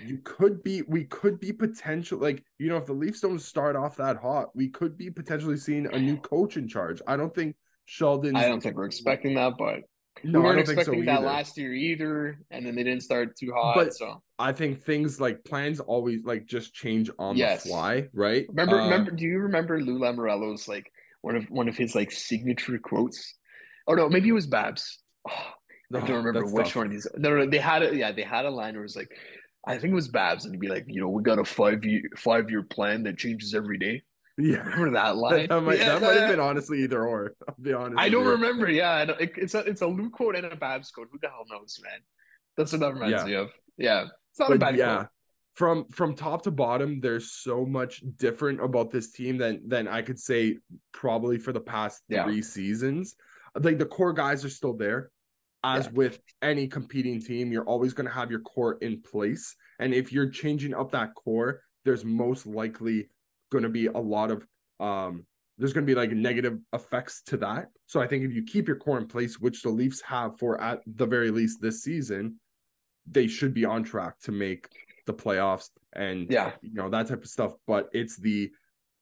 We could be potential, like, if the Leafs don't start off that hot, we could be potentially seeing a new coach in charge. I don't think Sheldon's. I don't think we're expecting that, but we No, I weren't don't think so expecting that either. last year either, and then they didn't start too hot. But So I think things like plans always like just change on the yes, fly, right? remember? Do you remember Lou Lamoriello's like one of his like signature quotes? Oh no, maybe it was Babs. Oh, I don't remember That's which tough. one of these. No, they had it. Yeah, they had a line where it was like, I think it was Babs, and he'd be like, we got a 5-year plan that changes every day. Yeah, Remember that that, line? that might Yeah, that might have been honestly either or. I'll be honest I with don't you. remember. Yeah, it's a Lou quote and a Babs quote. Who the hell knows, man? That's what that reminds Yeah, me of. Yeah, it's not a but bad yeah, quote. from top to bottom, there's so much different about this team than I could say probably for the past Yeah, 3 seasons. Like the core guys are still there. As yeah, with any competing team, you're always going to have your core in place. And if you're changing up that core, there's most likely going to be a lot of there's going to be like negative effects to that. So I think if you keep your core in place, which the Leafs have for at the very least this season, they should be on track to make the playoffs and yeah, that type of stuff. But it's the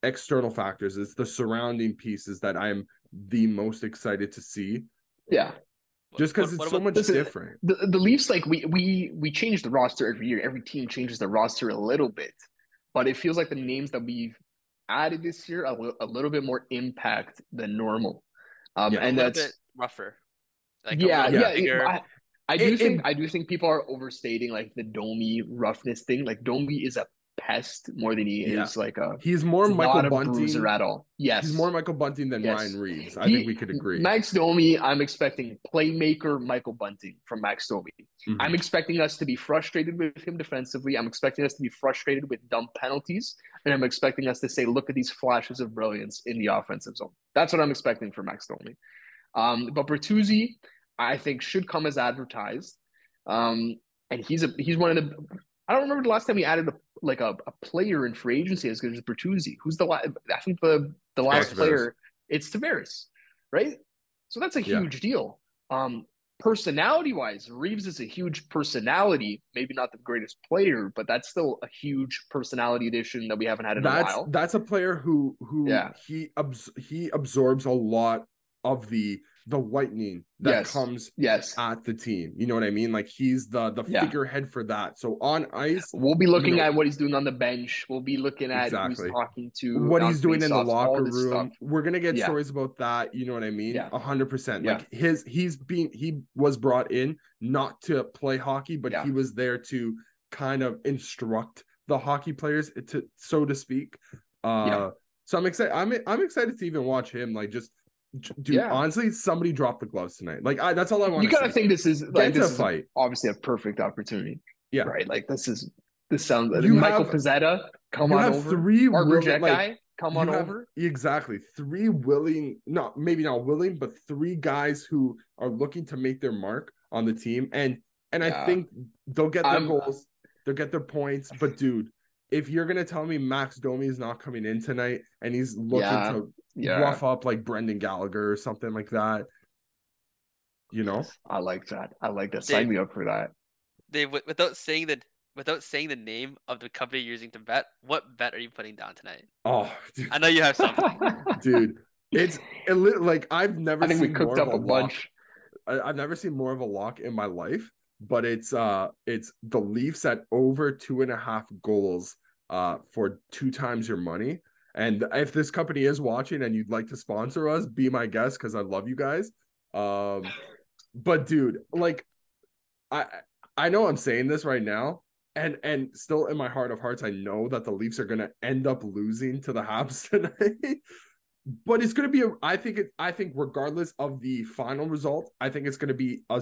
external factors, it's the surrounding pieces that I'm the most excited to see, yeah. just because it's What so about much Listen, different. the Leafs, like we change the roster every year. Every team changes the roster a little bit, but it feels like the names that we've added this year are a little bit more impact than normal. Yeah. a And little bit that's rougher, like a yeah, little bit Yeah. bigger? It I do think people are overstating like the Domi roughness thing. Like Domi is a pest more than he yeah. is like a. He's more He's Michael not a bruiser Bunting. at all. He's more Yes, Michael Bunting than Ryan yes. Reeves. I think we He could agree. Max Domi, I'm expecting playmaker Michael Bunting from Max Domi. I'm Mhm. expecting us to be frustrated with him defensively. I'm expecting us to be frustrated with dumb penalties. And I'm expecting us to say, look at these flashes of brilliance in the offensive zone. That's what I'm expecting for Max Domi. But Bertuzzi, I think, should come as advertised. And he's one of the. I don't remember the last time we added a player in free agency as good as Bertuzzi. Who's the last? I think the Scott last Tavares. player. It's Tavares, right? So that's a Yeah. huge deal. Personality wise, Reeves is a huge personality. Maybe not the greatest player, but that's still a huge personality addition that we haven't had in a while. That's a player who Yeah. he absorbs a lot of the lightning that Yes. comes Yes. at the team. You know what I mean? Like he's the Yeah. figurehead for that. So on ice, We'll be looking at what he's doing on the bench. We'll be looking at who he's exactly talking to what on he's doing in the faceoffs, all locker this stuff. room. We're gonna get Yeah. stories about that. You know what I mean? Yeah. 100%. Yeah. Like he was brought in not to play hockey, but Yeah. he was there to kind of instruct the hockey players, to so to speak. Yeah. So I'm excited. I'm excited to even watch him. Like just dude, Yeah. honestly, somebody drop the gloves tonight. Like that's all I want You to kind see. of think this is Get like to this a is fight. obviously a perfect opportunity. Yeah. Right. Like this sounds like You Michael have Pizzetta, come you on have over. three Arbor willing, Jet like guy, come you on have over. exactly three willing, not maybe not willing, but three guys who are looking to make their mark on the team. And I Yeah. think they'll get their I'm goals, they'll get their points. But dude, if you're gonna tell me Max Domi is not coming in tonight and he's looking yeah. to Yeah. rough up like Brendan Gallagher or something like that, Yes. I like that. I like that. Sign Dave, me up for that. without saying the name of the company you're using to bet, what bet are you putting down tonight? oh, dude, I know you have something. dude, it's like I've never I think we seen cooked more of up a a lock. bunch. I've never seen more of a lock in my life, but it's the Leafs at over 2.5 goals for 2 times your money. And if this company is watching and you'd like to sponsor us, be my guest because I love you guys. But dude, like I I know I'm saying this right now, and still in my heart of hearts, I know that the Leafs are gonna end up losing to the Habs tonight. But it's going to be I think regardless of the final result, I think it's going to be a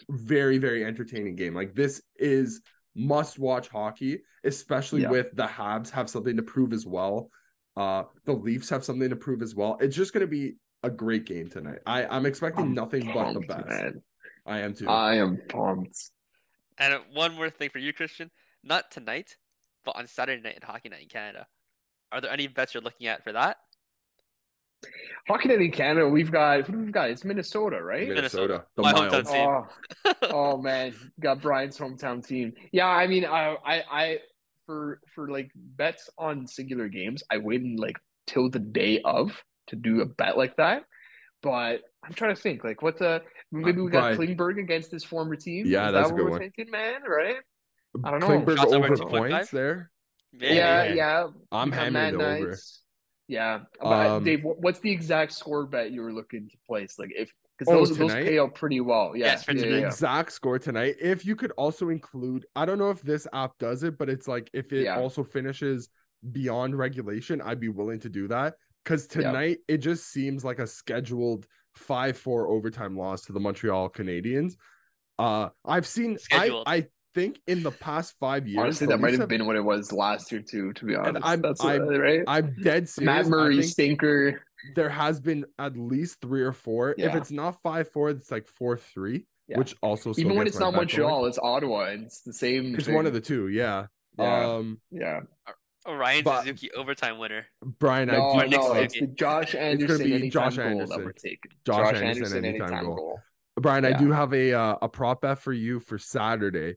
very, very entertaining game. Like this is must watch hockey, especially with the Habs have something to prove as well. The Leafs have something to prove as well. It's just going to be a great game tonight. I'm expecting nothing but the best. Man. I am too. I am pumped. And one more thing for you, Christian. Not tonight, but on Saturday night at Hockey Night in Canada. Are there any bets you're looking at for that? Hockey Night in Canada, we've got who do we've got? It's Minnesota, right? Minnesota, The my hometown Milds. team. Oh, oh man, got Brian's hometown team. Yeah, I mean, I for like bets on singular games, I waited like till the day of to do a bet like that. But I'm trying to think, like, what the maybe we got Brian, Klingberg against his former team. yeah, Is that's that a what good we're one. thinking, man? Right? I don't know. Klingberg Shots over over I don't know. points 2.5? there. Oh Maybe. Yeah, man, yeah. I'm We got hammering Mad the over. Knights. Yeah, but Um, Dave, what's the exact score bet you were looking to place? Like, if because oh those tonight. pay out pretty well. Yeah, Yes, for yeah, The tonight. yeah, exact score tonight. If you could also include, I don't know if this app does it, but it's like if it yeah, also finishes beyond regulation, I'd be willing to do that. Because yeah. tonight it just seems like a scheduled 5-4 overtime loss to the Montreal Canadiens. I've seen Scheduled. I think in the past 5 years Honestly, the that might Leafs have have, been what it was last year too. To be and honest, I'm that's I'm right. I'm dead Matt serious. I Murray think stinker. there has been at least 3 or 4. If Yeah, it's not 5-4, it's like 4-3, yeah. which also still Even when gets it's my not bet going. Montreal, it's Ottawa. And it's the same It's one of thing. the two, yeah. Yeah, yeah. Ryan But Suzuki overtime winner. Brian, I No, Or do Nick no, it's Suzuki. the Josh it's going to Anderson be Josh anytime goal that Anderson. we're taking. Josh Josh Anderson Anderson anytime anytime goal. goal. Brian, I Yeah. do have a prop bet for you for Saturday.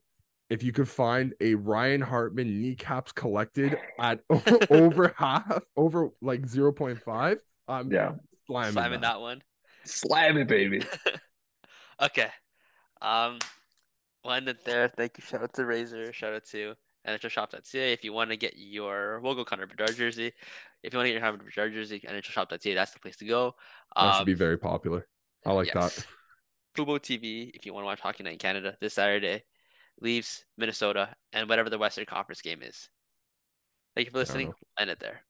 If you could find a Ryan Hartman kneecaps collected at over half, over like 0.5, I'm Yeah. slamming Slamming that. that one. Slam it, baby. Okay. Um, we'll end it there. Thank you. Shout out to Razor. Shout out to NHLShop.ca. If you want to get your, we'll go Connor Bedard jersey. If you want to get your Connor Bedard jersey, NHLShop.ca, that's the place to go. That should be very popular. I like that. Yes. Fubo TV, if you want to watch Hockey Night in Canada this Saturday, Leafs, Minnesota, and whatever the Western Conference game is. Thank you for I don't listening. know. We'll end it there.